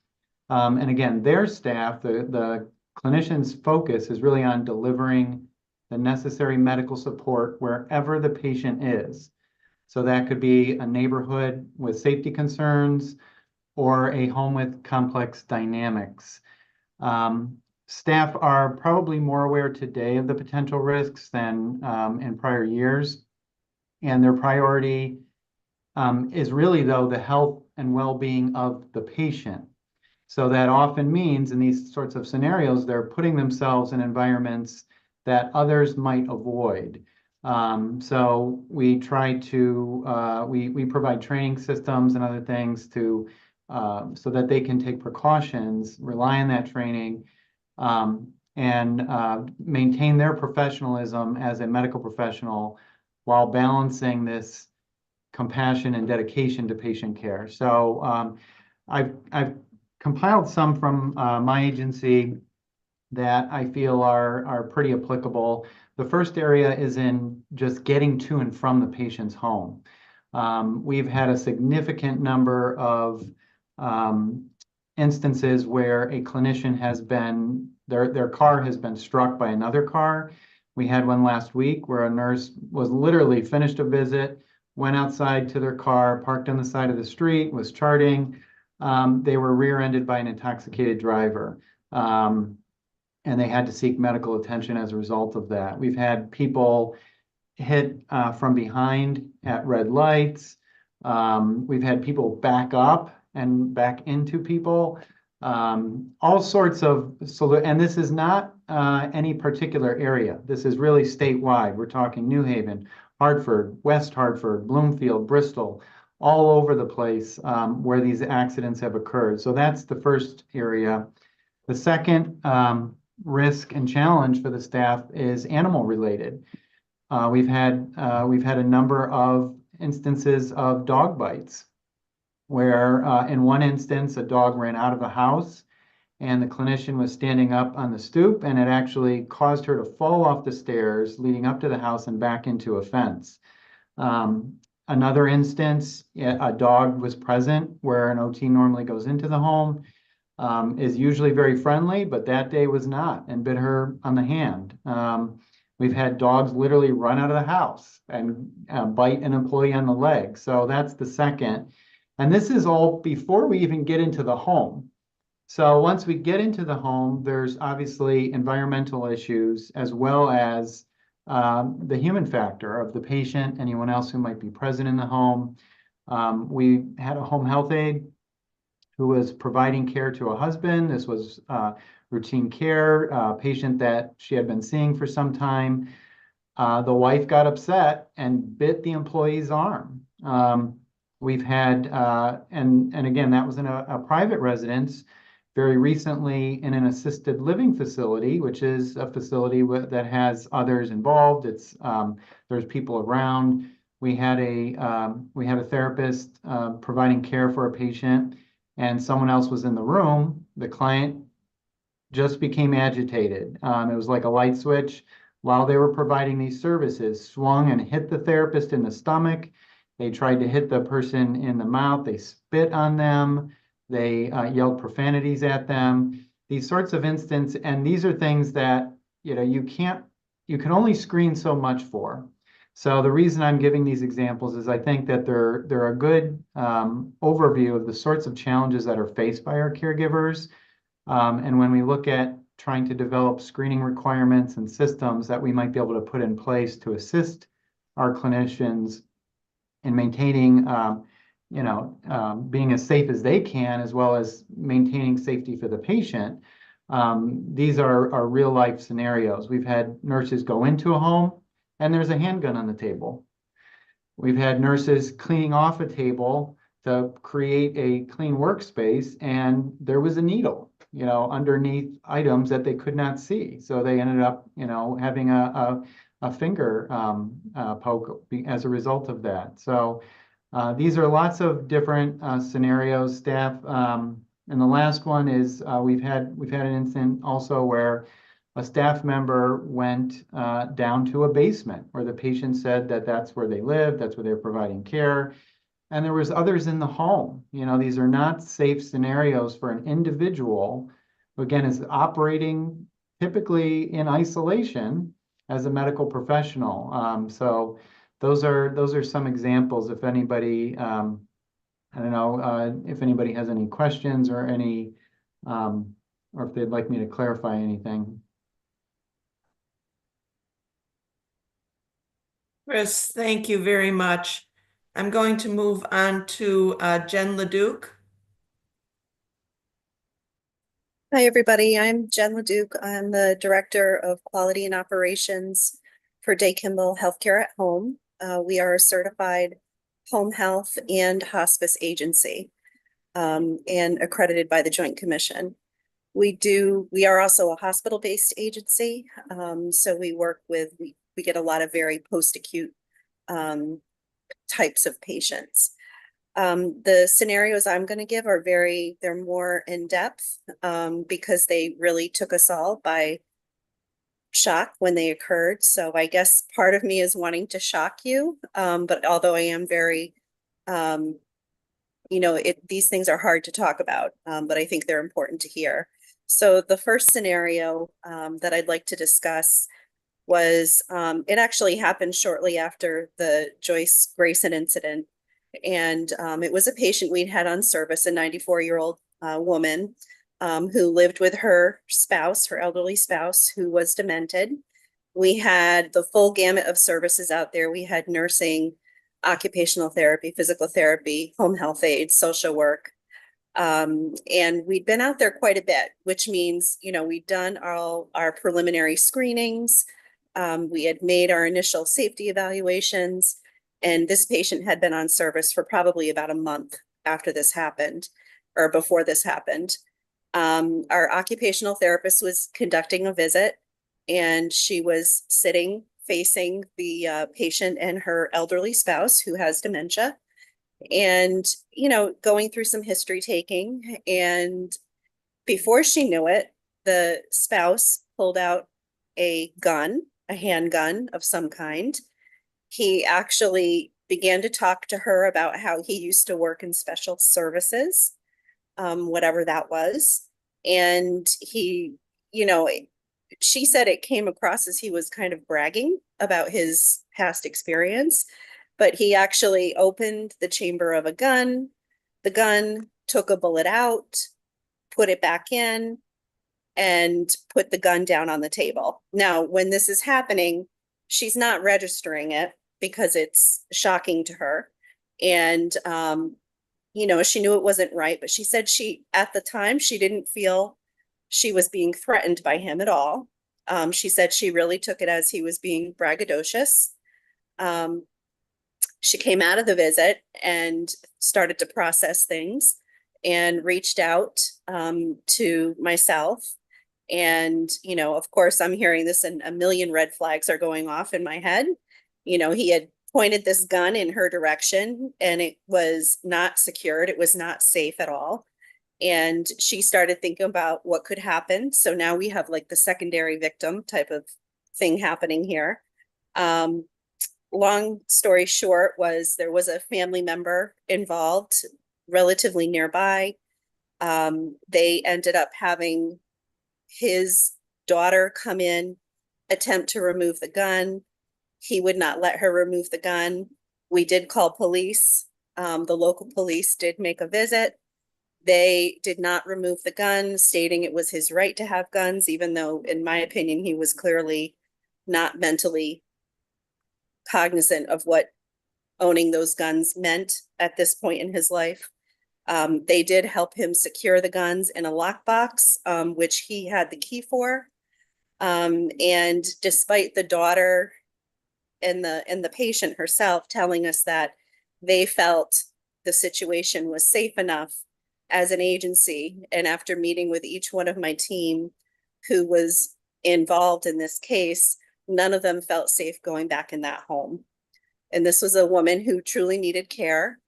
And again, their staff, the clinician's focus is really on delivering the necessary medical support wherever the patient is. So that could be a neighborhood with safety concerns, or a home with complex dynamics. Staff are probably more aware today of the potential risks than in prior years, and their priority is really, though, the health and well-being of the patient. So that often means in these sorts of scenarios, they're putting themselves in environments that others might avoid. So we try to, we provide training systems and other things to, so that they can take precautions, rely on that training, and maintain their professionalism as a medical professional while balancing this compassion and dedication to patient care. So I've compiled some from my agency that I feel are pretty applicable. The first area is in just getting to and from the patient's home. We've had a significant number of instances where a clinician has been, their car has been struck by another car. We had one last week where a nurse was literally finished a visit, went outside to their car, parked on the side of the street, was charting. They were rear-ended by an intoxicated driver, and they had to seek medical attention as a result of that. We've had people hit from behind at red lights. We've had people back up and back into people. All sorts of, and this is not any particular area. This is really statewide. We're talking New Haven, Hartford, West Hartford, Bloomfield, Bristol, all over the place where these accidents have occurred. So that's the first area. The second risk and challenge for the staff is animal related. We've had a number of instances of dog bites where in one instance a dog ran out of the house and the clinician was standing up on the stoop, and it actually caused her to fall off the stairs leading up to the house and back into a fence. Another instance, a dog was present where an OT normally goes into the home, is usually very friendly, but that day was not, and bit her on the hand. We've had dogs literally run out of the house and bite an employee on the leg. So that's the second. And this is all before we even get into the home. So once we get into the home, there's obviously environmental issues as well as the human factor of the patient, anyone else who might be present in the home. We had a home health aide who was providing care to a husband. This was routine care, a patient that she had been seeing for some time. The wife got upset and bit the employee's arm. We've had, and again, that was in a private residence. Very recently in an assisted living facility, which is a facility that has others involved. It's there's people around. We had a therapist providing care for a patient, and someone else was in the room. The client just became agitated. It was like a light switch while they were providing these services, swung and hit the therapist in the stomach. They tried to hit the person in the mouth. They spit on them. They yelled profanities at them. These sorts of instances, and these are things that you can only screen so much for. So the reason I'm giving these examples is I think that they're a good overview of the sorts of challenges that are faced by our caregivers. And when we look at trying to develop screening requirements and systems that we might be able to put in place to assist our clinicians in maintaining being as safe as they can, as well as maintaining safety for the patient. These are real life scenarios. We've had nurses go into a home and there's a handgun on the table. We've had nurses cleaning off a table to create a clean workspace and there was a needle, underneath items that they could not see. So they ended up, having a finger poke as a result of that. So these are lots of different scenarios, staff. And the last one is we've had an incident also where a staff member went down to a basement where the patient said that that's where they live, that's where they're providing care. And there was others in the home. These are not safe scenarios for an individual who, again, is operating typically in isolation as a medical professional. So those are some examples if anybody I don't know, if anybody has any questions or any, or if they'd like me to clarify anything. Chris, thank you very much. I'm going to move on to Jen Leduc. Hi, everybody. I'm Jen Leduc. I'm the Director of Quality and Operations for Day Kimball Healthcare at Home. We are a certified home health and hospice agency and accredited by the Joint Commission. We are also a hospital-based agency. So we work with, we get a lot of very post-acute types of patients. The scenarios I'm going to give are they're more in depth because they really took us all by shock when they occurred. So I guess part of me is wanting to shock you. But although I am very, these things are hard to talk about, but I think they're important to hear. So the first scenario that I'd like to discuss was, it actually happened shortly after the Joyce Grayson incident. And it was a patient we'd had on service, a 94-year-old woman who lived with her spouse, her elderly spouse, who was demented. We had the full gamut of services out there. We had nursing, occupational therapy, physical therapy, home health aides, social work. And we'd been out there quite a bit, which means, we'd done all our preliminary screenings. We had made our initial safety evaluations. And this patient had been on service for probably about a month after this happened, or before this happened. Our occupational therapist was conducting a visit, and she was sitting facing the patient and her elderly spouse who has dementia, and, going through some history taking. And before she knew it, the spouse pulled out a gun, a handgun of some kind. He actually began to talk to her about how he used to work in special services, whatever that was. And he, she said it came across as he was kind of bragging about his past experience, but he actually opened the chamber of a gun. The gun took a bullet out, put it back in, and put the gun down on the table. Now, when this is happening, she's not registering it because it's shocking to her. And, she knew it wasn't right, but she said at the time, she didn't feel she was being threatened by him at all. She said she really took it as he was being braggadocious. She came out of the visit and started to process things and reached out to myself. And, of course, I'm hearing this and a million red flags are going off in my head. He had pointed this gun in her direction and it was not secured. It was not safe at all. And she started thinking about what could happen. So now we have like the secondary victim type of thing happening here. Long story short was there was a family member involved relatively nearby. They ended up having his daughter come in, attempt to remove the gun. He would not let her remove the gun. We did call police. The local police did make a visit. They did not remove the gun, stating it was his right to have guns, even though, in my opinion, he was clearly not mentally cognizant of what owning those guns meant at this point in his life. They did help him secure the guns in a lockbox, which he had the key for. And despite the daughter and the patient herself telling us that they felt the situation was safe enough as an agency, and after meeting with each one of my team who was involved in this case, none of them felt safe going back in that home. And this was a woman who truly needed care.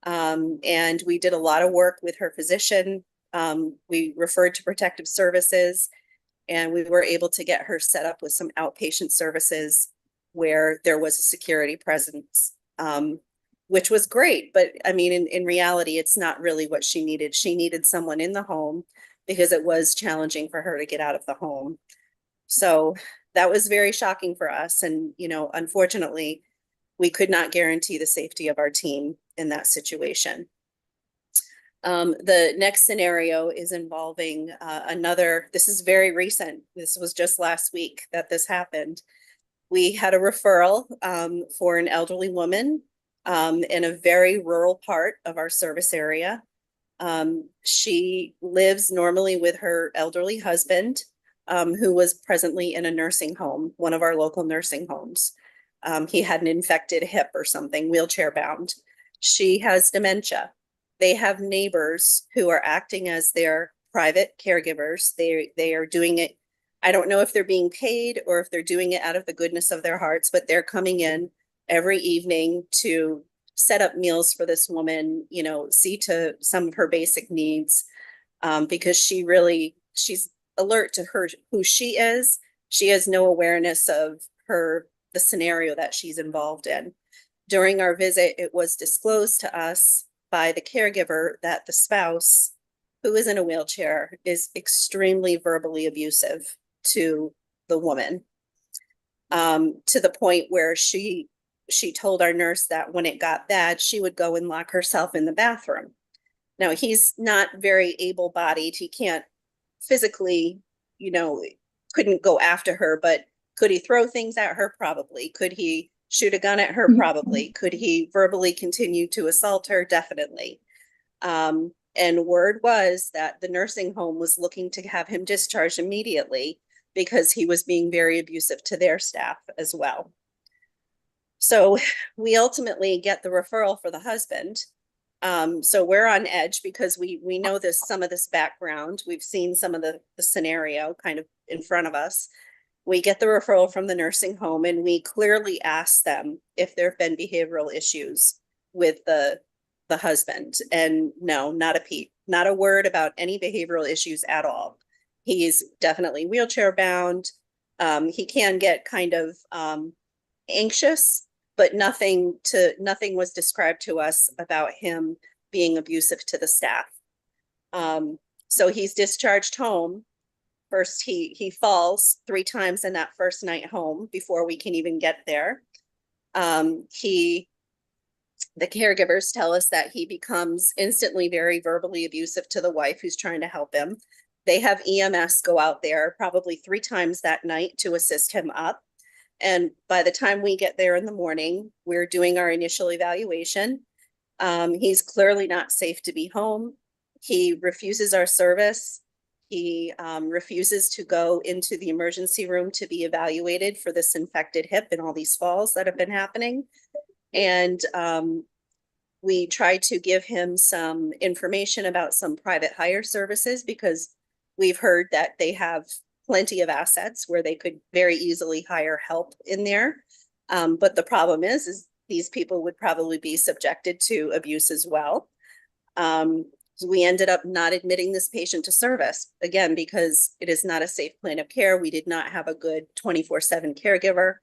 And we did a lot of work with her physician. We referred to protective services, and we were able to get her set up with some outpatient services where there was a security presence, which was great. But I mean, in reality, it's not really what she needed. She needed someone in the home because it was challenging for her to get out of the home. So that was very shocking for us. And, unfortunately, we could not guarantee the safety of our team in that situation. The next scenario is involving this is very recent. This was just last week that this happened. We had a referral for an elderly woman in a very rural part of our service area. She lives normally with her elderly husband, who was presently in a nursing home, one of our local nursing homes. He had an infected hip or something, wheelchair bound. She has dementia. They have neighbors who are acting as their private caregivers. They are doing it. I don't know if they're being paid or if they're doing it out of the goodness of their hearts, but they're coming in every evening to set up meals for this woman, you know, see to some of her basic needs, because she's alert to who she is. She has no awareness of the scenario that she's involved in. During our visit, it was disclosed to us by the caregiver that the spouse, who is in a wheelchair, is extremely verbally abusive to the woman, to the point where she told our nurse that when it got bad, she would go and lock herself in the bathroom. Now, he's not very able-bodied. He can't physically, you know, couldn't go after her, but could he throw things at her? Probably. Could he shoot a gun at her? Probably. Could he verbally continue to assault her? Definitely. And word was that the nursing home was looking to have him discharged immediately because he was being very abusive to their staff as well. So we ultimately get the referral for the husband. So we're on edge because we know some of this background. We've seen some of the scenario kind of in front of us. We get the referral from the nursing home and we clearly ask them if there have been behavioral issues with the husband. And no, not a peep, not a word about any behavioral issues at all. He's definitely wheelchair bound. He can get kind of anxious, but nothing was described to us about him being abusive to the staff. So he's discharged home. First, he falls 3 times in that first night home before we can even get there. The caregivers tell us that he becomes instantly very verbally abusive to the wife who's trying to help him. They have EMS go out there probably 3 times that night to assist him up. And by the time we get there in the morning, we're doing our initial evaluation. He's clearly not safe to be home. He refuses our service. He refuses to go into the emergency room to be evaluated for this infected hip and all these falls that have been happening. And we try to give him some information about some private hire services because we've heard that they have plenty of assets where they could very easily hire help in there. But the problem is these people would probably be subjected to abuse as well. So we ended up not admitting this patient to service, again, because it is not a safe plan of care. We did not have a good 24/7 caregiver.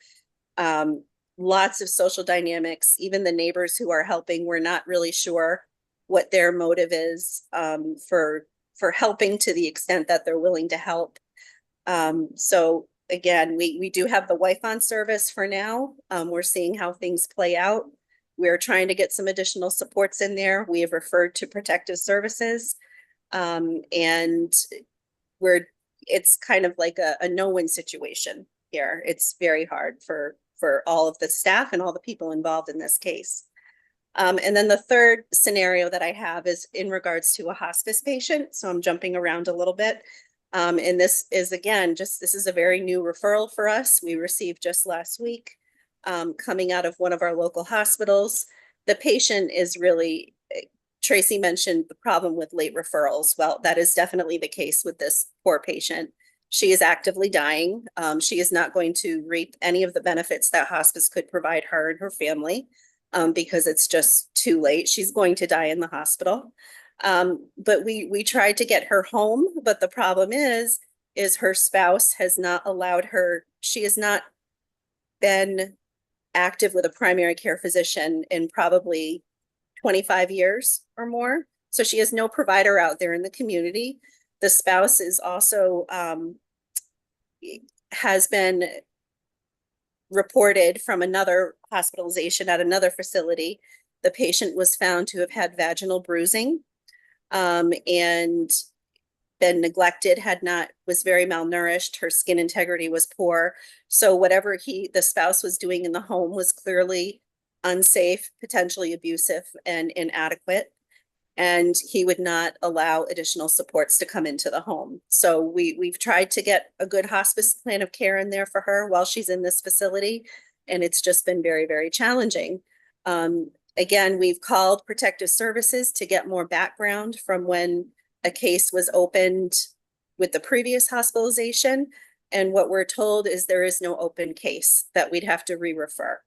Lots of social dynamics, even the neighbors who are helping, we're not really sure what their motive is for helping to the extent that they're willing to help. So again, we do have the wife on service for now. We're seeing how things play out. We're trying to get some additional supports in there. We have referred to protective services. And it's kind of like a no-win situation here. It's very hard for all of the staff and all the people involved in this case. And then the third scenario that I have is in regards to a hospice patient. So I'm jumping around a little bit. And this is, again, this is a very new referral for us. We received just last week, coming out of one of our local hospitals. The patient is really, Tracy mentioned the problem with late referrals. Well, that is definitely the case with this poor patient. She is actively dying. She is not going to reap any of the benefits that hospice could provide her and her family because it's just too late. She's going to die in the hospital. But we tried to get her home, but the problem is her spouse has not allowed her. She has not been active with a primary care physician in probably 25 years or more. So she has no provider out there in the community. The spouse is also has been reported from another hospitalization at another facility. The patient was found to have had vaginal bruising. and been neglected, was very malnourished. Her skin integrity was poor. So whatever the spouse was doing in the home was clearly unsafe, potentially abusive, and inadequate. And he would not allow additional supports to come into the home. So we've tried to get a good hospice plan of care in there for her while she's in this facility. And it's just been very, very challenging. Again, we've called Protective Services to get more background from when a case was opened with the previous hospitalization. And what we're told is there is no open case, that we'd have to re-refer.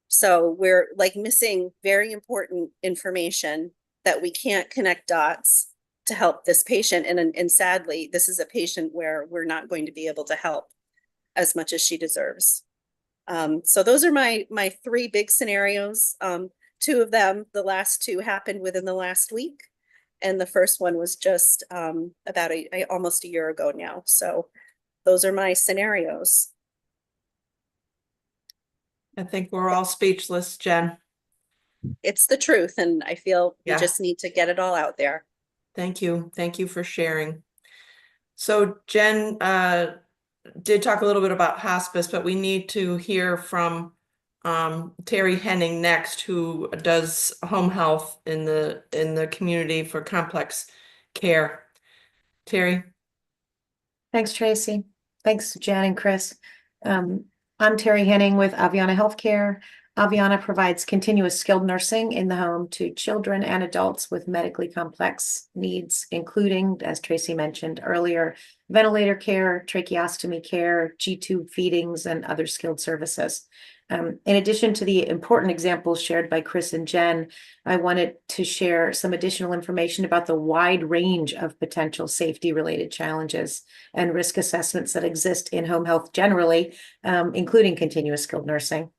So we're like missing very important information that we can't connect dots to help this patient. And sadly, this is a patient where we're not going to be able to help as much as she deserves. So those are my three big scenarios. Two of them, the last two, happened within the last week. And the first one was just about almost a year ago now. So those are my scenarios. I think we're all speechless, Jen. It's the truth, and I feel we Yeah. just need to get it all out there. Thank you. Thank you for sharing. So Jen did talk a little bit about hospice, but we need to hear from Terry Henning next, who does home health in the community for complex care. Terry. Thanks, Tracy. Thanks, Jen and Chris. I'm Terry Henning with Aviana Healthcare. Aviana provides continuous skilled nursing in the home to children and adults with medically complex needs, including, as Tracy mentioned earlier, ventilator care, tracheostomy care, G-tube feedings, and other skilled services. In addition to the important examples shared by Chris and Jen, I wanted to share some additional information about the wide range of potential safety-related challenges and risk assessments that exist in home health generally, including continuous skilled nursing.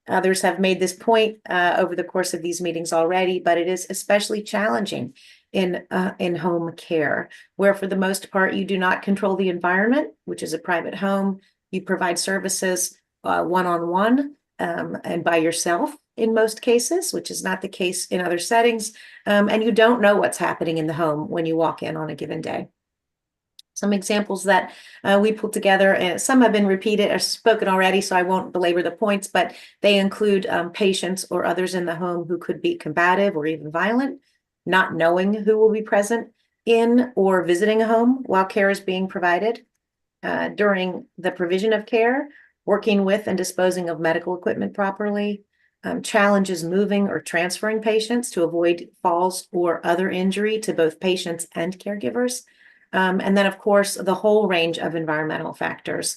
Others have made this point over the course of these meetings already, but it is especially challenging in home care, where for the most part, you do not control the environment, which is a private home. You provide services one-on-one and by yourself in most cases, which is not the case in other settings. And you don't know what's happening in the home when you walk in on a given day. Some examples that we pulled together, and some have been repeated or spoken already, so I won't belabor the points, but they include patients or others in the home who could be combative or even violent, not knowing who will be present in or visiting a home while care is being provided, during the provision of care, working with and disposing of medical equipment properly, challenges moving or transferring patients to avoid falls or other injury to both patients and caregivers. And then, of course, the whole range of environmental factors,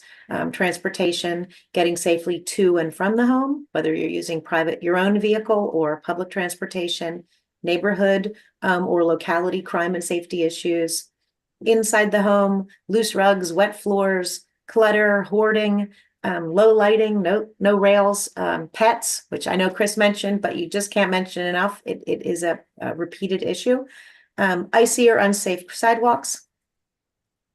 transportation, getting safely to and from the home, whether you're using your own vehicle or public transportation, neighborhood or locality crime and safety issues, inside the home, loose rugs, wet floors, clutter, hoarding, low lighting, no rails, pets, which I know Chris mentioned, but you just can't mention enough. It is a repeated issue. Icy or unsafe sidewalks,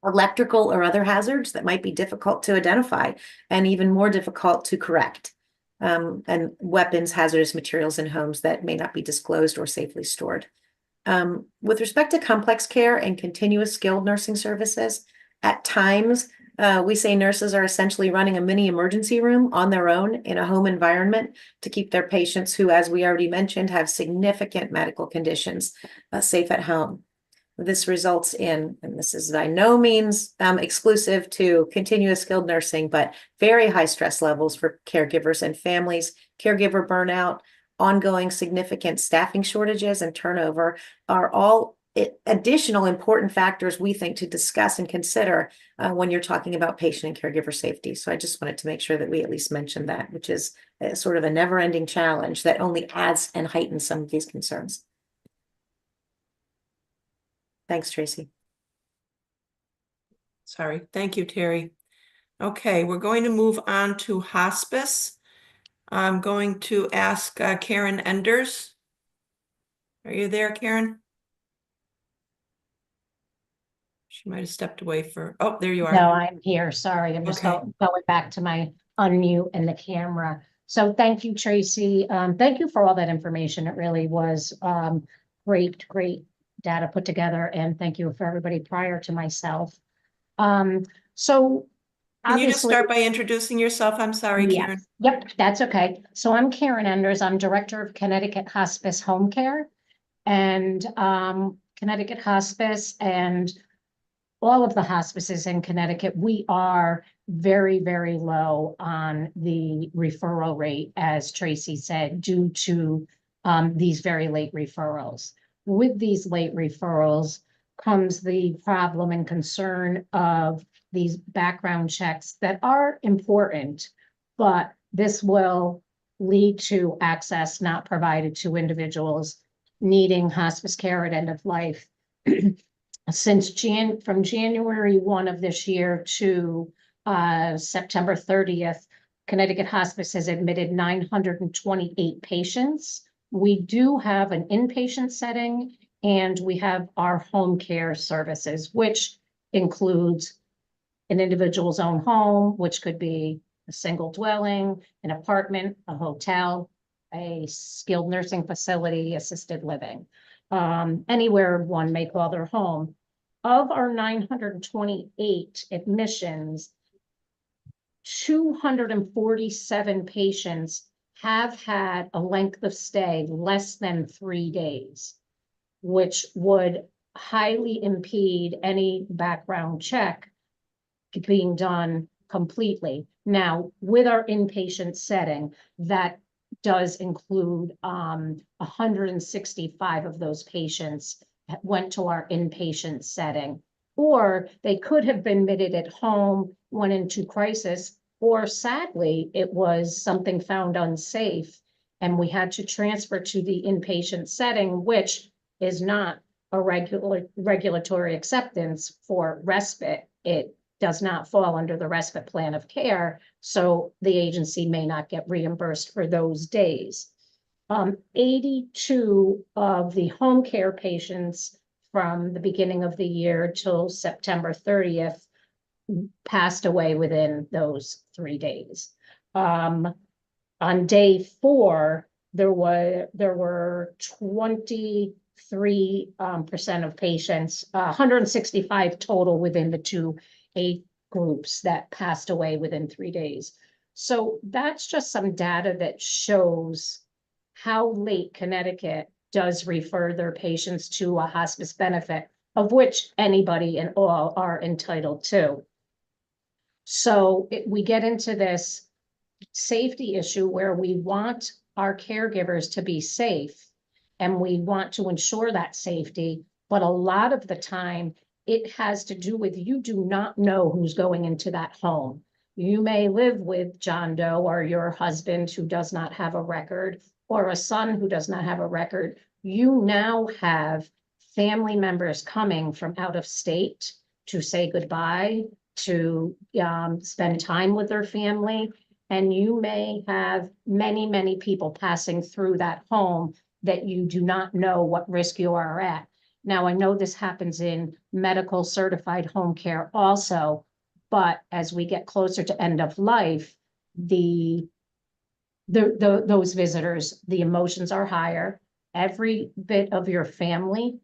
electrical or other hazards that might be difficult to identify and even more difficult to correct, and weapons, hazardous materials in homes that may not be disclosed or safely stored. With respect to complex care and continuous skilled nursing services, at times we say nurses are essentially running a mini emergency room on their own in a home environment to keep their patients who, as we already mentioned, have significant medical conditions safe at home. This results in, and this is by no means exclusive to continuous skilled nursing, but very high stress levels for caregivers and families. Caregiver burnout, ongoing significant staffing shortages and turnover are all additional important factors we think to discuss and consider when you're talking about patient and caregiver safety. So I just wanted to make sure that we at least mention that, which is sort of a never-ending challenge that only adds and heightens some of these concerns. Thanks, Tracy. Sorry. Thank you, Terry. Okay, we're going to move on to hospice. I'm going to ask Karen Enders. Are you there, Karen? She might have stepped away for, oh, there you are. No, I'm here. Sorry. I'm just Okay. going back to my unmute and the camera. So thank you, Tracy. Thank you for all that information. It really was great data put together, and thank you for everybody prior to myself. So Can you just obviously. start by introducing yourself? I'm sorry, Yes. Karen. Yep, that's okay. So I'm Karen Enders. I'm Director of Connecticut Hospice Home Care. And Connecticut Hospice and all of the hospices in Connecticut, we are very, very low on the referral rate, as Tracy said, due to these very late referrals. With these late referrals comes the problem and concern of these background checks that are important, but this will lead to access not provided to individuals needing hospice care at end of life. Since from January 1 of this year to September 30th, Connecticut Hospice has admitted 928 patients. We do have an inpatient setting, and we have our home care services, which includes an individual's own home, which could be a single dwelling, an apartment, a hotel, a skilled nursing facility, assisted living, anywhere one may call their home. Of our 928 admissions, 247 patients have had a length of stay less than 3 days, which would highly impede any background check being done completely. Now, with our inpatient setting, that does include 165 of those patients went to our inpatient setting, or they could have been admitted at home, went into crisis, or sadly, it was something found unsafe, and we had to transfer to the inpatient setting, which is not a regulatory acceptance for respite. It does not fall under the respite plan of care, so the agency may not get reimbursed for those days. 82 of the home care patients from the beginning of the year till September 30th passed away within those 3 days. On day 4, there were 23% of patients, 165 total within the 2 age groups that passed away within 3 days. So that's just some data that shows how late Connecticut does refer their patients to a hospice benefit, of which anybody and all are entitled to. So we get into this safety issue where we want our caregivers to be safe, and we want to ensure that safety, but a lot of the time it has to do with you do not know who's going into that home. You may live with John Doe or your husband who does not have a record, or a son who does not have a record. You now have family members coming from out of state to say goodbye, to spend time with their family. And you may have many, many people passing through that home that you do not know what risk you are at. Now, I know this happens in medical certified home care also, but as we get closer to end of life, those visitors, the emotions are higher. Every bit of your family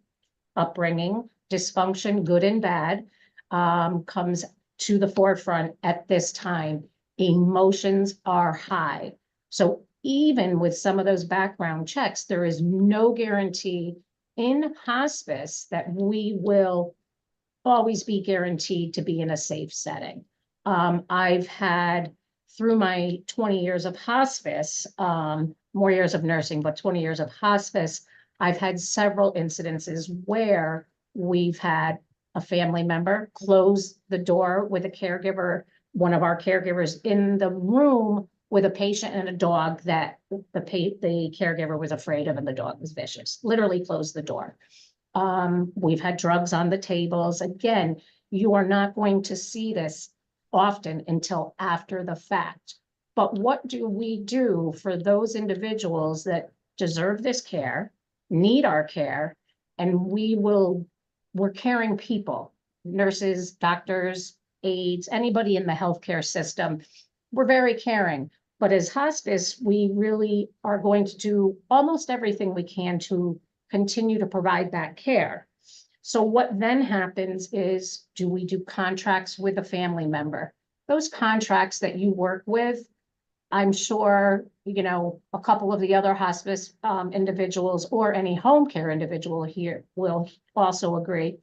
upbringing, dysfunction, good and bad, comes to the forefront at this time. Emotions are high. So even with some of those background checks, there is no guarantee in hospice that we will always be guaranteed to be in a safe setting. I've had, through my 20 years of hospice, more years of nursing, but 20 years of hospice, I've had several incidences where we've had a family member close the door with a caregiver, one of our caregivers in the room with a patient and a dog that the caregiver was afraid of, and the dog was vicious, literally closed the door. We've had drugs on the tables. Again, you are not going to see this often until after the fact. But what do we do for those individuals that deserve this care, need our care, and we're caring people, nurses, doctors, aides, anybody in the healthcare system. We're very caring. But as hospice, we really are going to do almost everything we can to continue to provide that care. So what then happens is, do we do contracts with a family member? Those contracts that you work with, I'm sure, you know, a couple of the other hospice individuals or any home care individual here will also agree.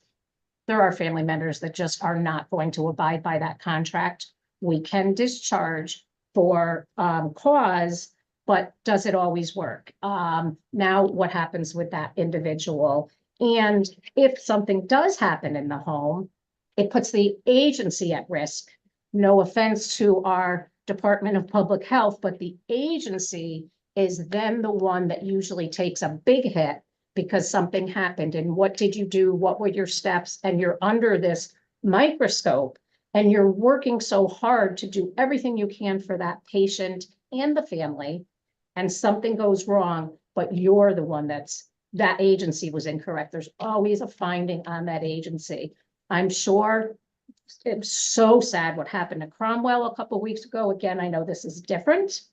There are family members that just are not going to abide by that contract. We can discharge for cause, but does it always work? Now what happens with that individual? And if something does happen in the home, it puts the agency at risk. No offense to our Department of Public Health, but the agency is then the one that usually takes a big hit because something happened. And what did you do? What were your steps? And you're under this microscope and you're working so hard to do everything you can for that patient and the family. And something goes wrong, but you're the one that agency was incorrect. There's always a finding on that agency. I'm sure it's so sad what happened to Cromwell a couple of weeks ago. Again, I know this is different,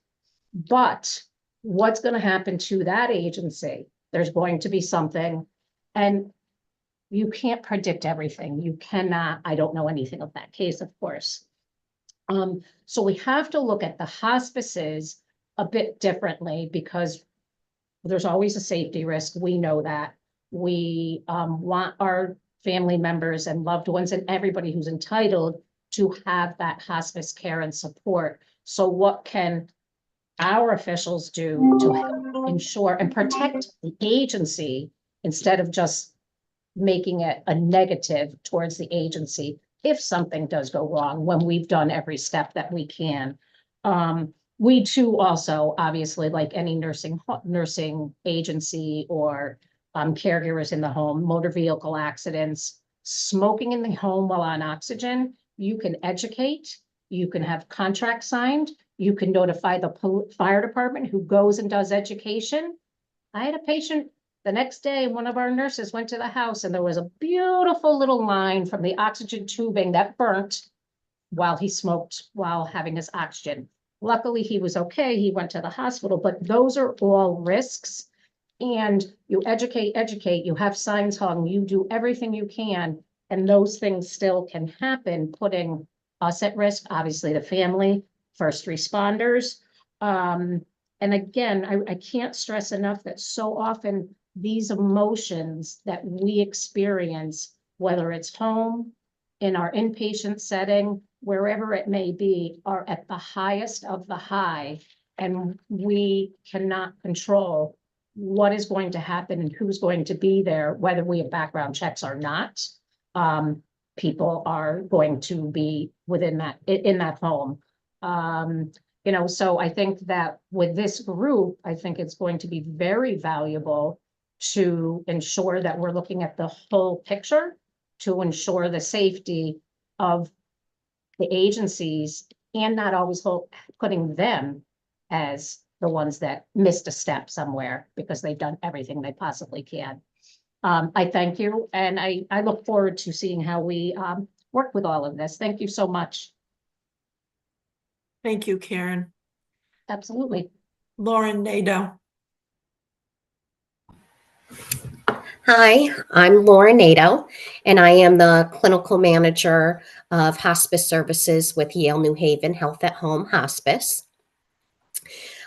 but what's going to happen to that agency? There's going to be something, and you can't predict everything. You cannot. I don't know anything of that case, of course. So we have to look at the hospices a bit differently because there's always a safety risk. We know that. We want our family members and loved ones and everybody who's entitled to have that hospice care and support. So what can our officials do to help ensure and protect the agency instead of just making it a negative towards the agency if something does go wrong when we've done every step that we can? We too also, obviously, like any nursing agency or caregivers in the home, motor vehicle accidents, smoking in the home while on oxygen, you can educate, you can have contracts signed, you can notify the fire department who goes and does education. I had a patient the next day, one of our nurses went to the house and there was a beautiful little line from the oxygen tubing that burnt while he smoked while having his oxygen. Luckily, he was okay. He went to the hospital, but those are all risks. And you educate, you have signs hung, you do everything you can, and those things still can happen, putting us at risk, obviously the family, first responders. And again, I can't stress enough that so often these emotions that we experience, whether it's home, in our inpatient setting, wherever it may be, are at the highest of the high, and we cannot control what is going to happen and who's going to be there, whether we have background checks or not. People are going to be in that home. You know, so I think that with this group, I think it's going to be very valuable to ensure that we're looking at the whole picture, to ensure the safety of the agencies and not always putting them as the ones that missed a step somewhere because they've done everything they possibly can. I thank you, and I look forward to seeing how we work with all of this. Thank you so much. Thank you, Karen. Absolutely. Lauren Nadeau. Hi, I'm Laura Nadeau, and I am the clinical manager of hospice services with Yale New Haven Health at Home Hospice.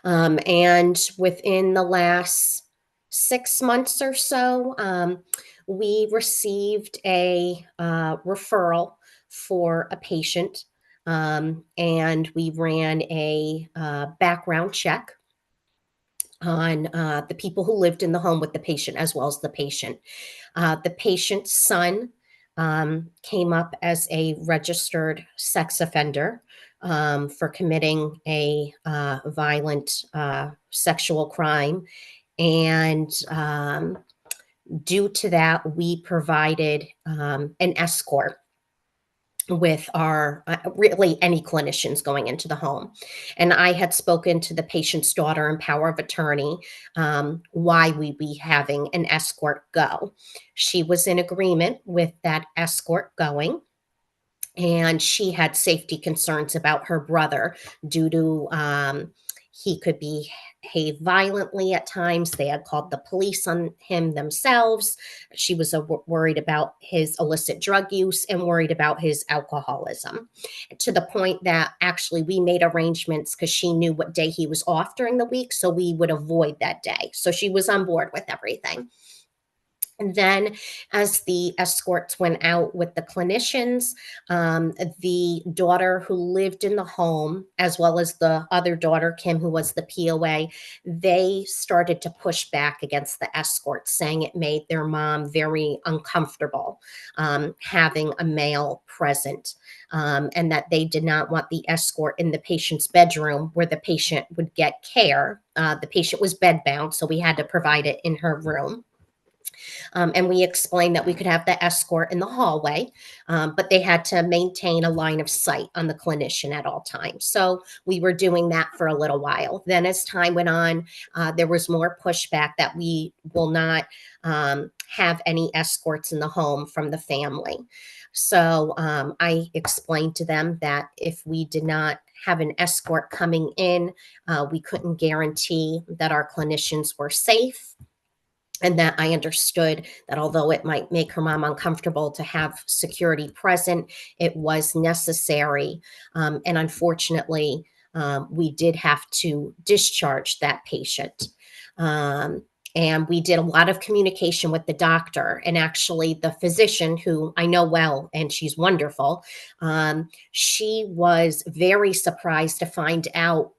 And within the last 6 months or so, we received a referral for a patient, and we ran a background check on the people who lived in the home with the patient as well as the patient. The patient's son came up as a registered sex offender for committing a violent sexual crime. And due to that, we provided an escort with our really any clinicians going into the home. And I had spoken to the patient's daughter and power of attorney why we'd be having an escort go. She was in agreement with that escort going, and she had safety concerns about her brother due to he could be behave violently at times. They had called the police on him themselves. She was worried about his illicit drug use and worried about his alcoholism, to the point that actually we made arrangements because she knew what day he was off during the week, so we would avoid that day. So she was on board with everything. And then as the escorts went out with the clinicians, the daughter who lived in the home, as well as the other daughter, Kim, who was the POA, they started to push back against the escorts, saying it made their mom very uncomfortable having a male present, and that they did not want the escort in the patient's bedroom where the patient would get care. The patient was bedbound, so we had to provide it in her room. And we explained that we could have the escort in the hallway, but they had to maintain a line of sight on the clinician at all times. So we were doing that for a little while. Then as time went on, there was more pushback that we will not have any escorts in the home from the family. So I explained to them that if we did not have an escort coming in, we couldn't guarantee that our clinicians were safe. And that I understood that although it might make her mom uncomfortable to have security present, it was necessary. And unfortunately, we did have to discharge that patient. And we did a lot of communication with the doctor, and actually the physician, who I know well, and she's wonderful. She was very surprised to find out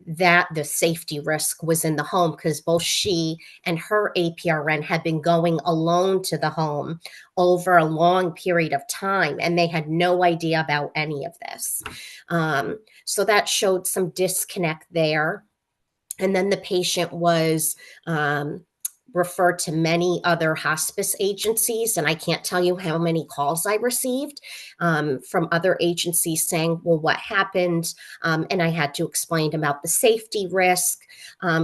that the safety risk was in the home, because both she and her APRN had been going alone to the home over a long period of time, and they had no idea about any of this. So that showed some disconnect there. And then the patient was referred to many other hospice agencies. And I can't tell you how many calls I received from other agencies saying, well, what happened? And I had to explain about the safety risk.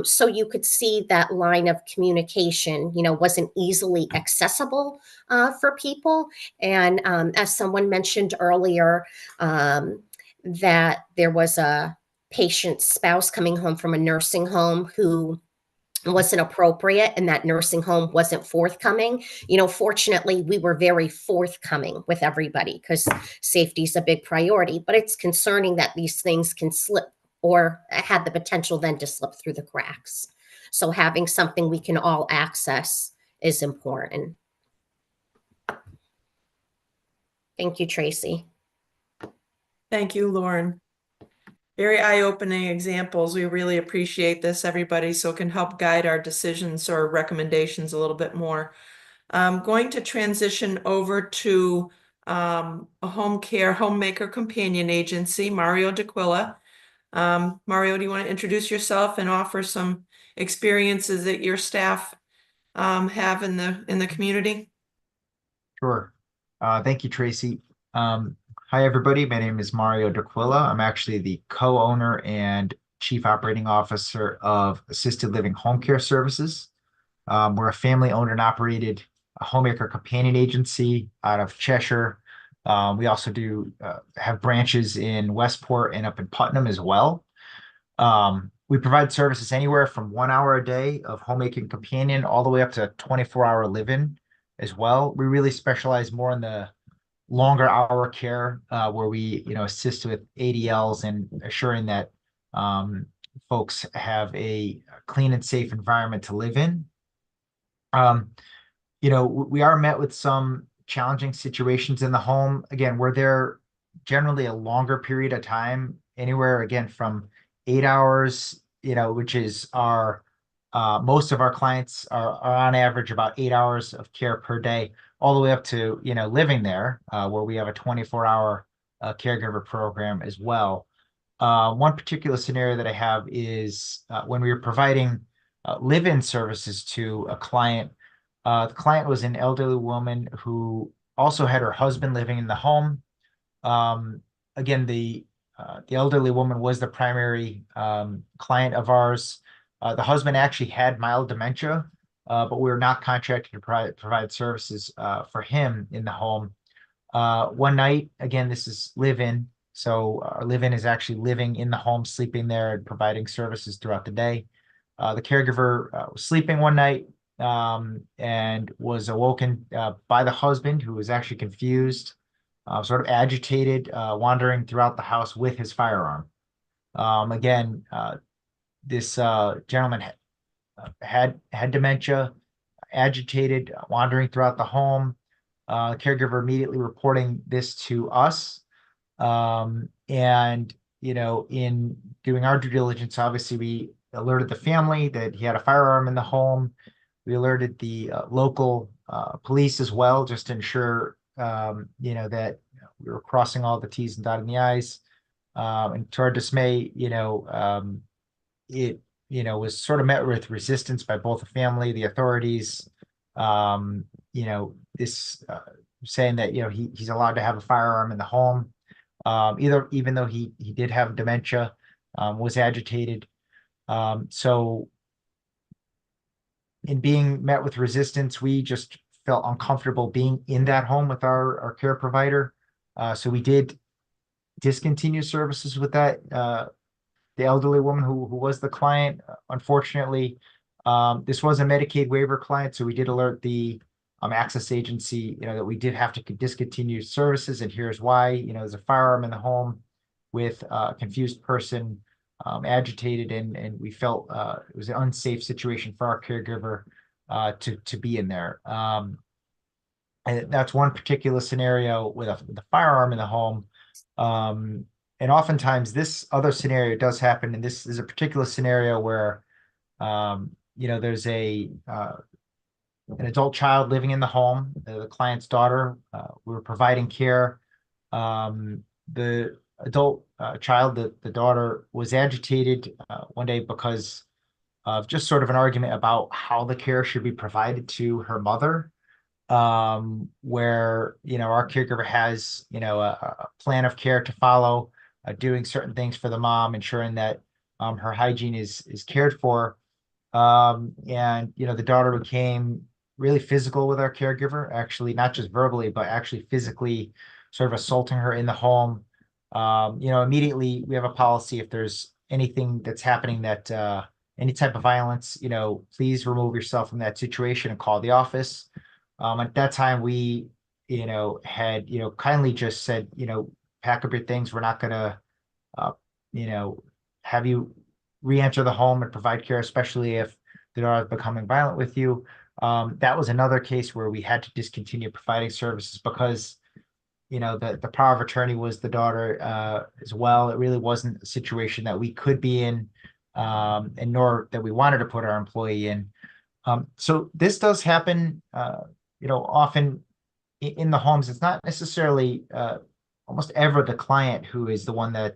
So you could see that line of communication, wasn't easily accessible for people. And as someone mentioned earlier, that there was a patient's spouse coming home from a nursing home who wasn't appropriate, and that nursing home wasn't forthcoming. Fortunately, we were very forthcoming with everybody because safety is a big priority, but it's concerning that these things can slip or had the potential then to slip through the cracks. So having something we can all access is important. Thank you, Tracy. Thank you, Lauren. Very eye-opening examples. We really appreciate this, everybody, so it can help guide our decisions or recommendations a little bit more. I'm going to transition over to a home care homemaker companion agency, Mario D'Aquila. Mario, do you want to introduce yourself and offer some experiences that your staff have in the community? Sure. Thank you, Tracy. Hi, everybody. My name is Mario D'Aquila. I'm actually the co-owner and chief operating officer of Assisted Living Home Care Services. We're a family-owned and operated homemaker companion agency out of Cheshire. We also do have branches in Westport and up in Putnam as well. We provide services anywhere from 1 hour a day of homemaking companion all the way up to 24-hour live-in as well. We really specialize more in the longer hour care where we assist with ADLs and assuring that folks have a clean and safe environment to live in. We are met with some challenging situations in the home. Again, we're there generally a longer period of time, anywhere again from 8 hours, which is our most of our clients are on average about 8 hours of care per day, all the way up to, living there, where we have a 24-hour caregiver program as well. One particular scenario that I have is when we were providing live-in services to a client. The client was an elderly woman who also had her husband living in the home. Again, the elderly woman was the primary client of ours. The husband actually had mild dementia, but we were not contracted to provide services for him in the home. One night, again, this is live-in, So our live-in is actually living in the home, sleeping there, and providing services throughout the day. The caregiver was sleeping one night and was awoken by the husband, who was actually confused, sort of agitated, wandering throughout the house with his firearm. Again, this gentleman had dementia, agitated, wandering throughout the home. Caregiver immediately reporting this to us. And, you know, in doing our due diligence, obviously we alerted the family that he had a firearm in the home. We alerted the local police as well, just to ensure, you know, that we were crossing all the T's and dotting the I's. And to our dismay, you know, it, you know, was sort of met with resistance by both the family, the authorities. You know, this saying that, you know, he's allowed to have a firearm in the home. Even though he did have dementia, was agitated. So in being met with resistance, we just felt uncomfortable being in that home with our care provider. So we did discontinue services with that, the elderly woman who was the client. Unfortunately, this was a Medicaid waiver client, so we did alert the access agency, you know, that we did have to discontinue services, and here's why. You know, there's a firearm in the home with a confused person, agitated, and we felt it was an unsafe situation for our caregiver to be in there. And that's one particular scenario with a firearm in the home. And oftentimes this other scenario does happen, and this is a particular scenario where you know, there's an adult child living in the home, the client's daughter. We were providing care. The adult child, the daughter, was agitated one day because of just sort of an argument about how the care should be provided to her mother, where, you know, our caregiver has, you know, a plan of care to follow, doing certain things for the mom, ensuring that her hygiene is cared for. And, you know, the daughter became really physical with our caregiver, actually, not just verbally, but actually physically sort of assaulting her in the home. You know, immediately we have a policy, if there's anything that's happening that any type of violence, you know, please remove yourself from that situation and call the office. At that time, we, you know, had, you know, kindly just said, you know, pack up your things. We're not going to, you know, have you re-enter the home and provide care, especially if the daughter is becoming violent with you. That was another case where we had to discontinue providing services because, you know, the power of attorney was the daughter as well. It really wasn't a situation that we could be in, and nor that we wanted to put our employee in. So this does happen, you know, often in the homes. It's not necessarily almost ever the client who is the one that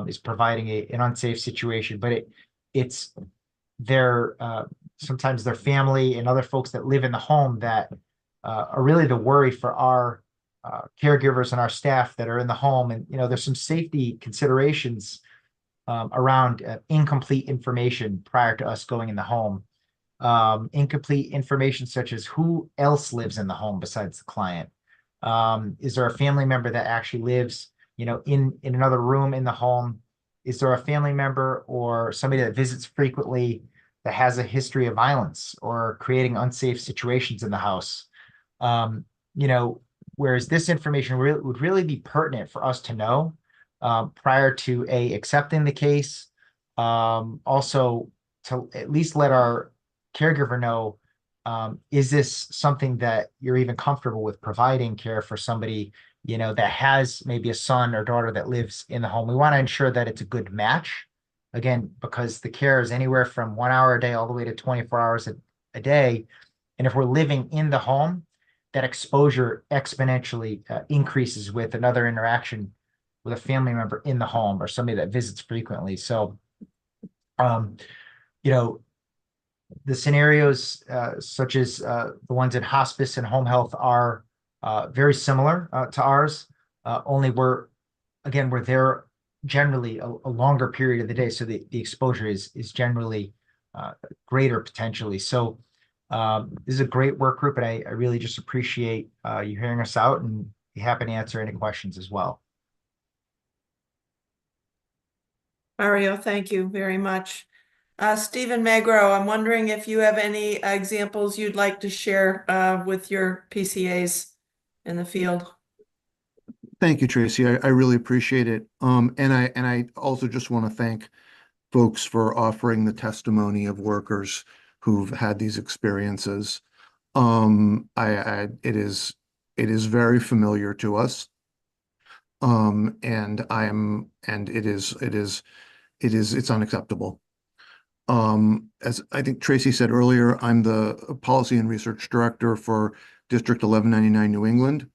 is providing an unsafe situation, but it's their sometimes their family and other folks that live in the home that are really the worry for our caregivers and our staff that are in the home. And, you know, there's some safety considerations around incomplete information prior to us going in the home. Incomplete information such as who else lives in the home besides the client. Is there a family member that actually lives, you know, in another room in the home? Is there a family member or somebody that visits frequently that has a history of violence or creating unsafe situations in the house? You know, whereas this information would really be pertinent for us to know prior to accepting the case. Also, to at least let our caregiver know, is this something that you're even comfortable with providing care for somebody, you know, that has maybe a son or daughter that lives in the home? We want to ensure that it's a good match. Again, because the care is anywhere from 1 hour a day all the way to 24 hours a day. And if we're living in the home, that exposure exponentially increases with another interaction with a family member in the home or somebody that visits frequently. So, you know, the scenarios such as the ones in hospice and home health are very similar to ours, only we're there generally a longer period of the day, so the exposure is generally greater potentially. So this is a great work group, and I really just appreciate you hearing us out, and be happy to answer any questions as well. Mario, thank you very much. Stephen Magro, I'm wondering if you have any examples you'd like to share with your PCAs in the field. Thank you, Tracy. I really appreciate it. And I also just want to thank folks for offering the testimony of workers who've had these experiences. It is very familiar to us. And it's unacceptable. As I think Tracy said earlier, I'm the Policy and Research Director for District 1199 New England.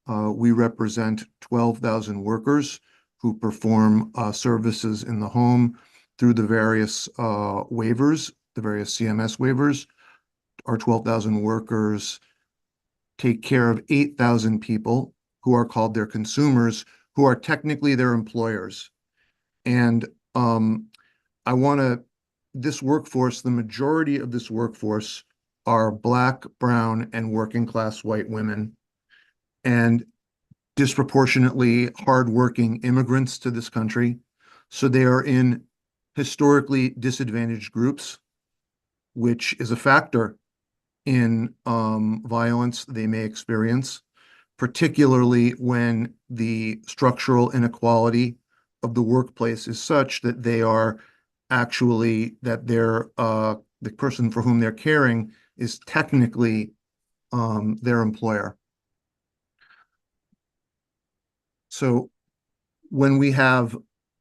We represent 12,000 workers who perform services in the home through the various waivers, the various CMS waivers. Our 12,000 workers take care of 8,000 people who are called their consumers, who are technically their employers. And this workforce, the majority of this workforce are Black, brown, and working class white women, and disproportionately hardworking immigrants to this country. So they are in historically disadvantaged groups, which is a factor in violence they may experience, particularly when the structural inequality of the workplace is such that they are actually, that they're the person for whom they're caring is technically their employer. So when we have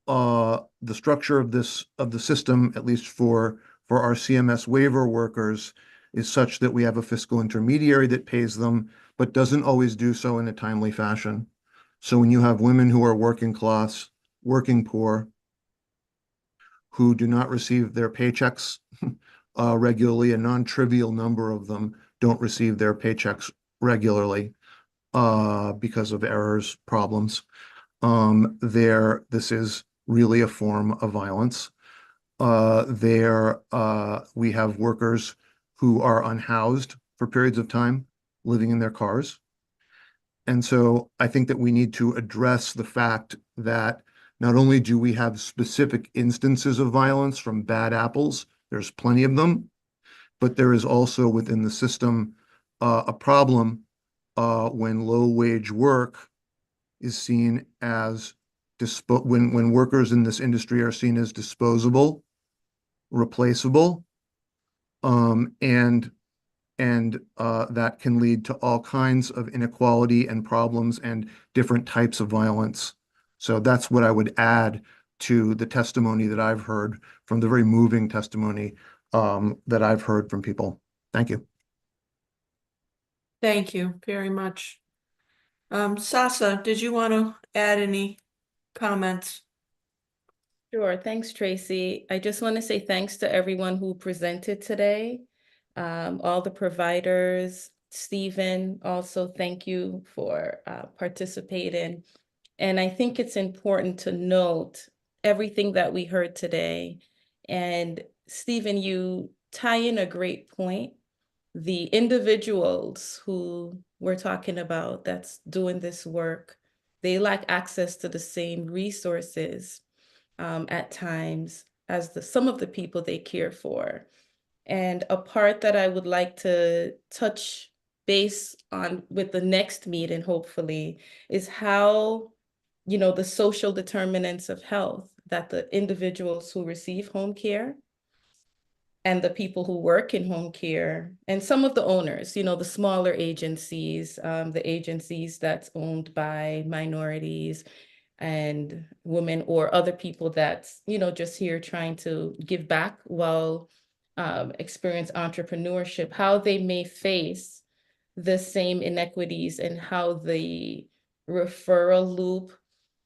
the structure of the system, at least for our CMS waiver workers, is such that we have a fiscal intermediary that pays them, but doesn't always do so in a timely fashion. So when you have women who are working class, working poor, who do not receive their paychecks regularly, a non-trivial number of them don't receive their paychecks regularly because of errors, problems. This is really a form of violence. We have workers who are unhoused for periods of time, living in their cars. And so I think that we need to address the fact that not only do we have specific instances of violence from bad apples, there's plenty of them, but there is also within the system a problem when low-wage work is seen as when workers in this industry are seen as disposable, replaceable, and that can lead to all kinds of inequality and problems and different types of violence. So that's what I would add to the testimony that I've heard, from the very moving testimony that I've heard from people. Thank you. Thank you very much. Sasa, did you want to add any comments? Sure. Thanks, Tracy. I just want to say thanks to everyone who presented today. All the providers, Stephen, also thank you for participating. And I think it's important to note everything that we heard today. And Stephen, you tie in a great point. The individuals who we're talking about that's doing this work, they lack access to the same resources at times as some of the people they care for. And a part that I would like to touch base on with the next meeting, hopefully, is how, the social determinants of health that the individuals who receive home care and the people who work in home care and some of the owners, the smaller agencies, the agencies that's owned by minorities and women or other people that's, just here trying to give back while experience entrepreneurship, how they may face the same inequities and how the referral loop,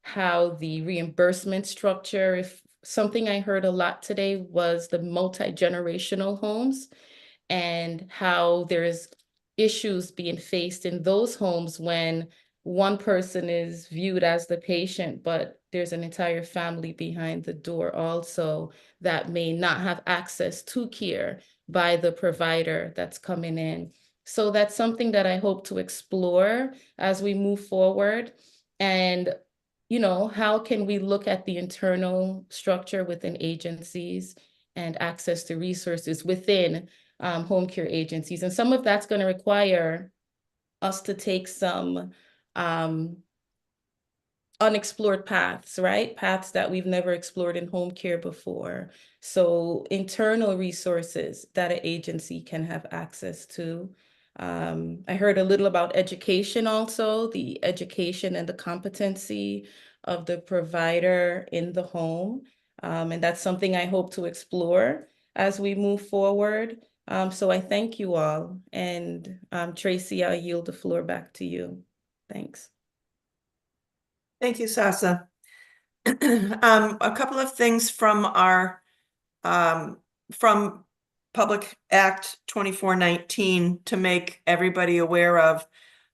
how the reimbursement structure. If something I heard a lot today was the multi-generational homes and how there's issues being faced in those homes when one person is viewed as the patient, but there's an entire family behind the door also that may not have access to care by the provider that's coming in. So that's something that I hope to explore as we move forward. And you know, how can we look at the internal structure within agencies and access to resources within home care agencies? And some of that's going to require us to take some unexplored paths, right? Paths that we've never explored in home care before. So internal resources that an agency can have access to. I heard a little about education also, the education and the competency of the provider in the home. And that's something I hope to explore as we move forward. So I thank you all. And Tracy, I'll yield the floor back to you. Thanks. Thank you, Sasa. A couple of things from our from Public Act 2419 to make everybody aware of.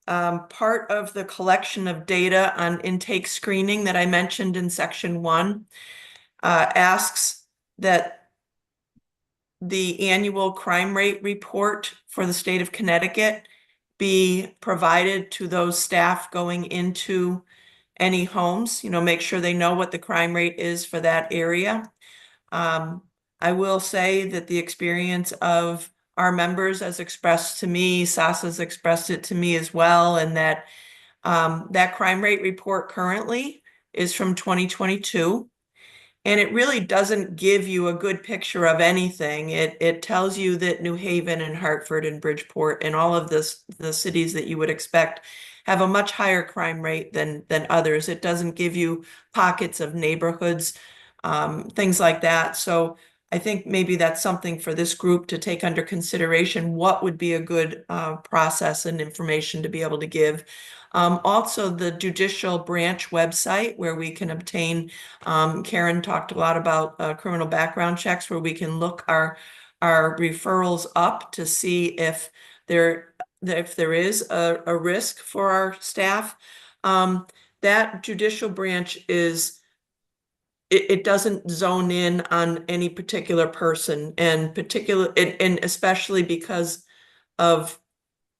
Part of the collection of data on intake screening that I mentioned in section 1 asks that the annual crime rate report for the state of Connecticut be provided to those staff going into any homes, you know, make sure they know what the crime rate is for that area. I will say that the experience of our members as expressed to me, Sasa's expressed it to me as well, and that that crime rate report currently is from 2022. And it really doesn't give you a good picture of anything. It tells you that New Haven and Hartford and Bridgeport and all of the cities that you would expect have a much higher crime rate than others. It doesn't give you pockets of neighborhoods, things like that. So I think maybe that's something for this group to take under consideration. What would be a good process and information to be able to give? Also, the judicial branch website where we can obtain, Karen talked a lot about criminal background checks, where we can look our referrals up to see if there is a risk for our staff. That judicial branch is, it doesn't zone in on any particular person, and especially because of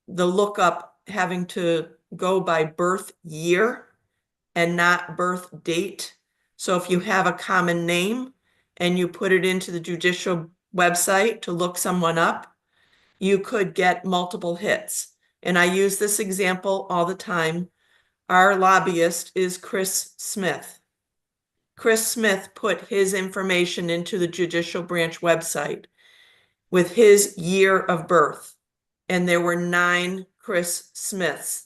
the lookup having to go by birth year and not birth date. So if you have a common name and you put it into the judicial website to look someone up, you could get multiple hits. And I use this example all the time. Our lobbyist is Chris Smith. Chris Smith put his information into the judicial branch website with his year of birth, and there were 9 Chris Smiths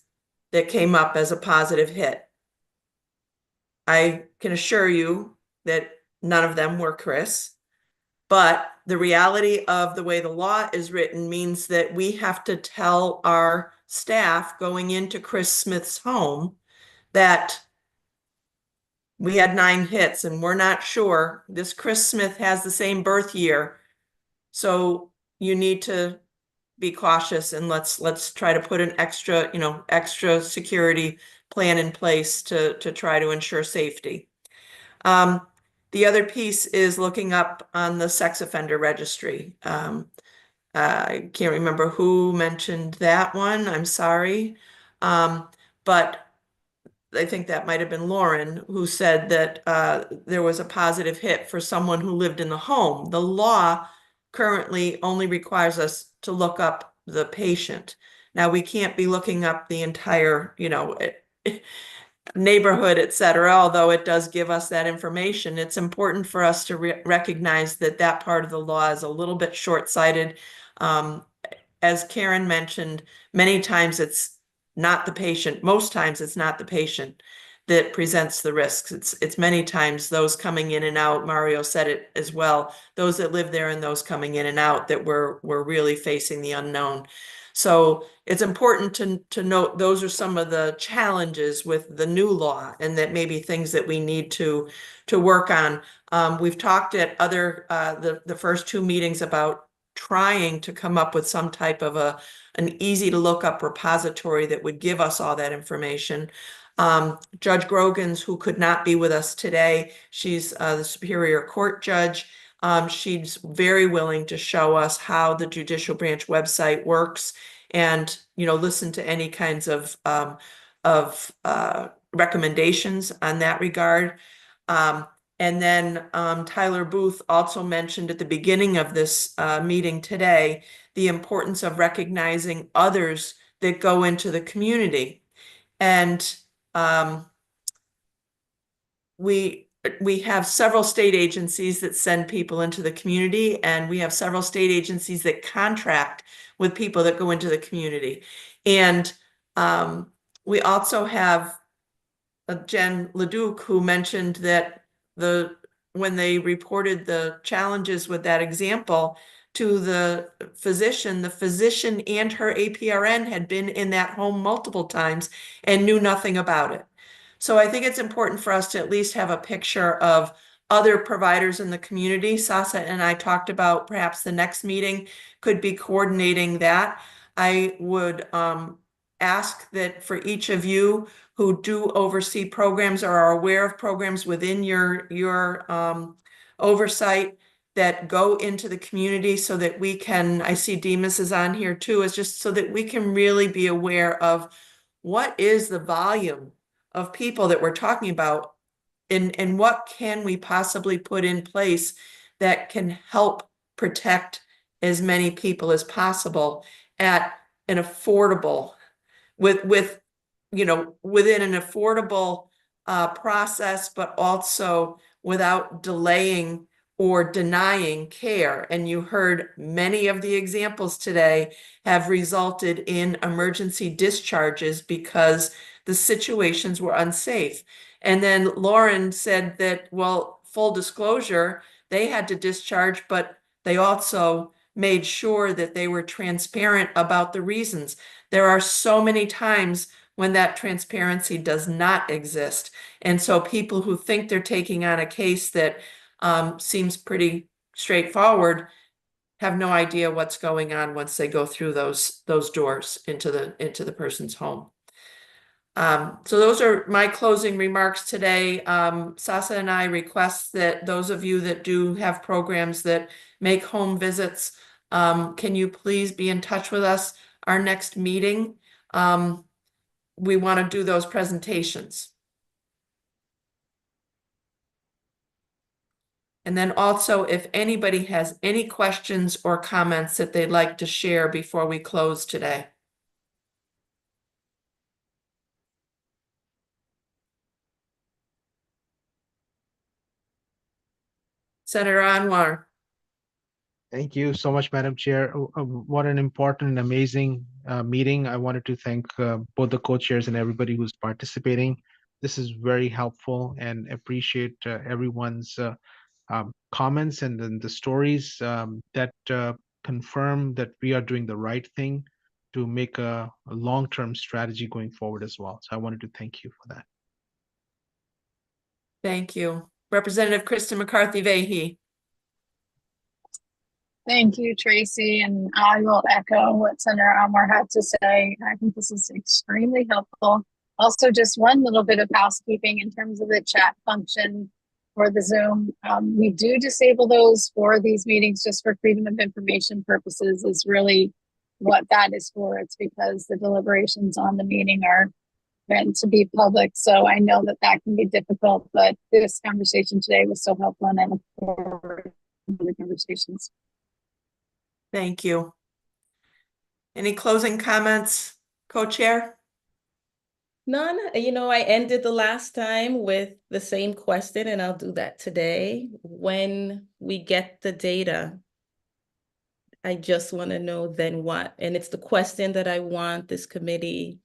that came up as a positive hit. I can assure you that none of them were Chris, but the reality of the way the law is written means that we have to tell our staff going into Chris Smith's home that we had 9 hits and we're not sure this Chris Smith has the same birth year. So you need to be cautious, and let's try to put an extra security plan in place to try to ensure safety. The other piece is looking up on the sex offender registry. I can't remember who mentioned that one. I'm sorry. But I think that might have been Lauren who said that there was a positive hit for someone who lived in the home. The law currently only requires us to look up the patient. Now, we can't be looking up the entire, neighborhood, et cetera, although it does give us that information. It's important for us to recognize that that part of the law is a little bit short-sighted. As Karen mentioned, many times it's not the patient. Most times it's not the patient that presents the risks. It's many times those coming in and out. Mario said it as well. Those that live there and those coming in and out that we're really facing the unknown. So it's important to note those are some of the challenges with the new law, and that may be things that we need to work on. We've talked at the first 2 meetings about trying to come up with some type of an easy to look up repository that would give us all that information. Judge Grogans, who could not be with us today, she's the Superior Court judge. She's very willing to show us how the judicial branch website works, and listen to any kinds of recommendations on that regard. And then Tyler Booth also mentioned at the beginning of this meeting today the importance of recognizing others that go into the community. And we have several state agencies that send people into the community, and we have several state agencies that contract with people that go into the community. And we also have Jen Leduc, who mentioned that when they reported the challenges with that example to the physician and her APRN had been in that home multiple times and knew nothing about it. So I think it's important for us to at least have a picture of other providers in the community. Sasa and I talked about perhaps the next meeting could be coordinating that. I would ask that for each of you who do oversee programs or are aware of programs within your oversight that go into the community so that we can, I see Demas is on here too, is just so that we can really be aware of what is the volume of people that we're talking about and what can we possibly put in place that can help protect as many people as possible at an affordable with within an affordable process, but also without delaying or denying care. And you heard many of the examples today have resulted in emergency discharges because the situations were unsafe. And then Lauren said that, well, full disclosure, they had to discharge, but they also made sure that they were transparent about the reasons. There are so many times when that transparency does not exist. And so people who think they're taking on a case that seems pretty straightforward have no idea what's going on once they go through those doors into the person's home. So those are my closing remarks today. Sasa and I request that those of you that do have programs that make home visits, can you please be in touch with us? Our next meeting, we want to do those presentations. And then also, if anybody has any questions or comments that they'd like to share before we close today. Senator Anwar. Thank you so much, Madam Chair. What an important and amazing meeting. I wanted to thank both the co-chairs and everybody who's participating. This is very helpful and appreciate everyone's comments and then the stories that confirm that we are doing the right thing to make a long-term strategy going forward as well. So I wanted to thank you for that. Thank you. Representative Kristen McCarthy-Vahey. Thank you, Tracy, and I will echo what Senator Almar had to say. I think this is extremely helpful. Also, just one little bit of housekeeping in terms of the chat function for the Zoom. We do disable those for these meetings just for freedom of information purposes is really what that is for. It's because the deliberations on the meeting are meant to be public. So I know that that can be difficult, but this conversation today was so helpful and I look forward to the conversations. Thank you. Any closing comments, co-chair? None. I ended the last time with the same question, and I'll do that today. When we get the data, I just want to know then what? And it's the question that I want this committee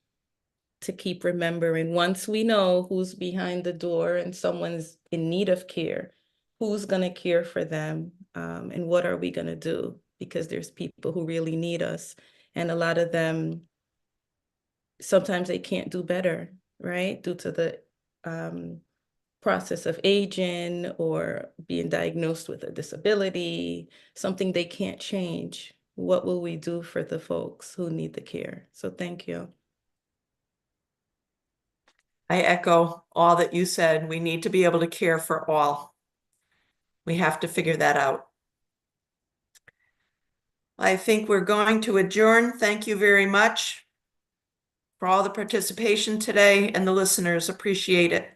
to keep remembering. Once we know who's behind the door and someone's in need of care, who's going to care for them, and what are we going to do? Because there's people who really need us, and a lot of them, sometimes they can't do better, right? Due to the process of aging or being diagnosed with a disability, something they can't change. What will we do for the folks who need the care? So thank you. I echo all that you said. We need to be able to care for all. We have to figure that out. I think we're going to adjourn. Thank you very much. for all the participation today and the listeners. Appreciate it.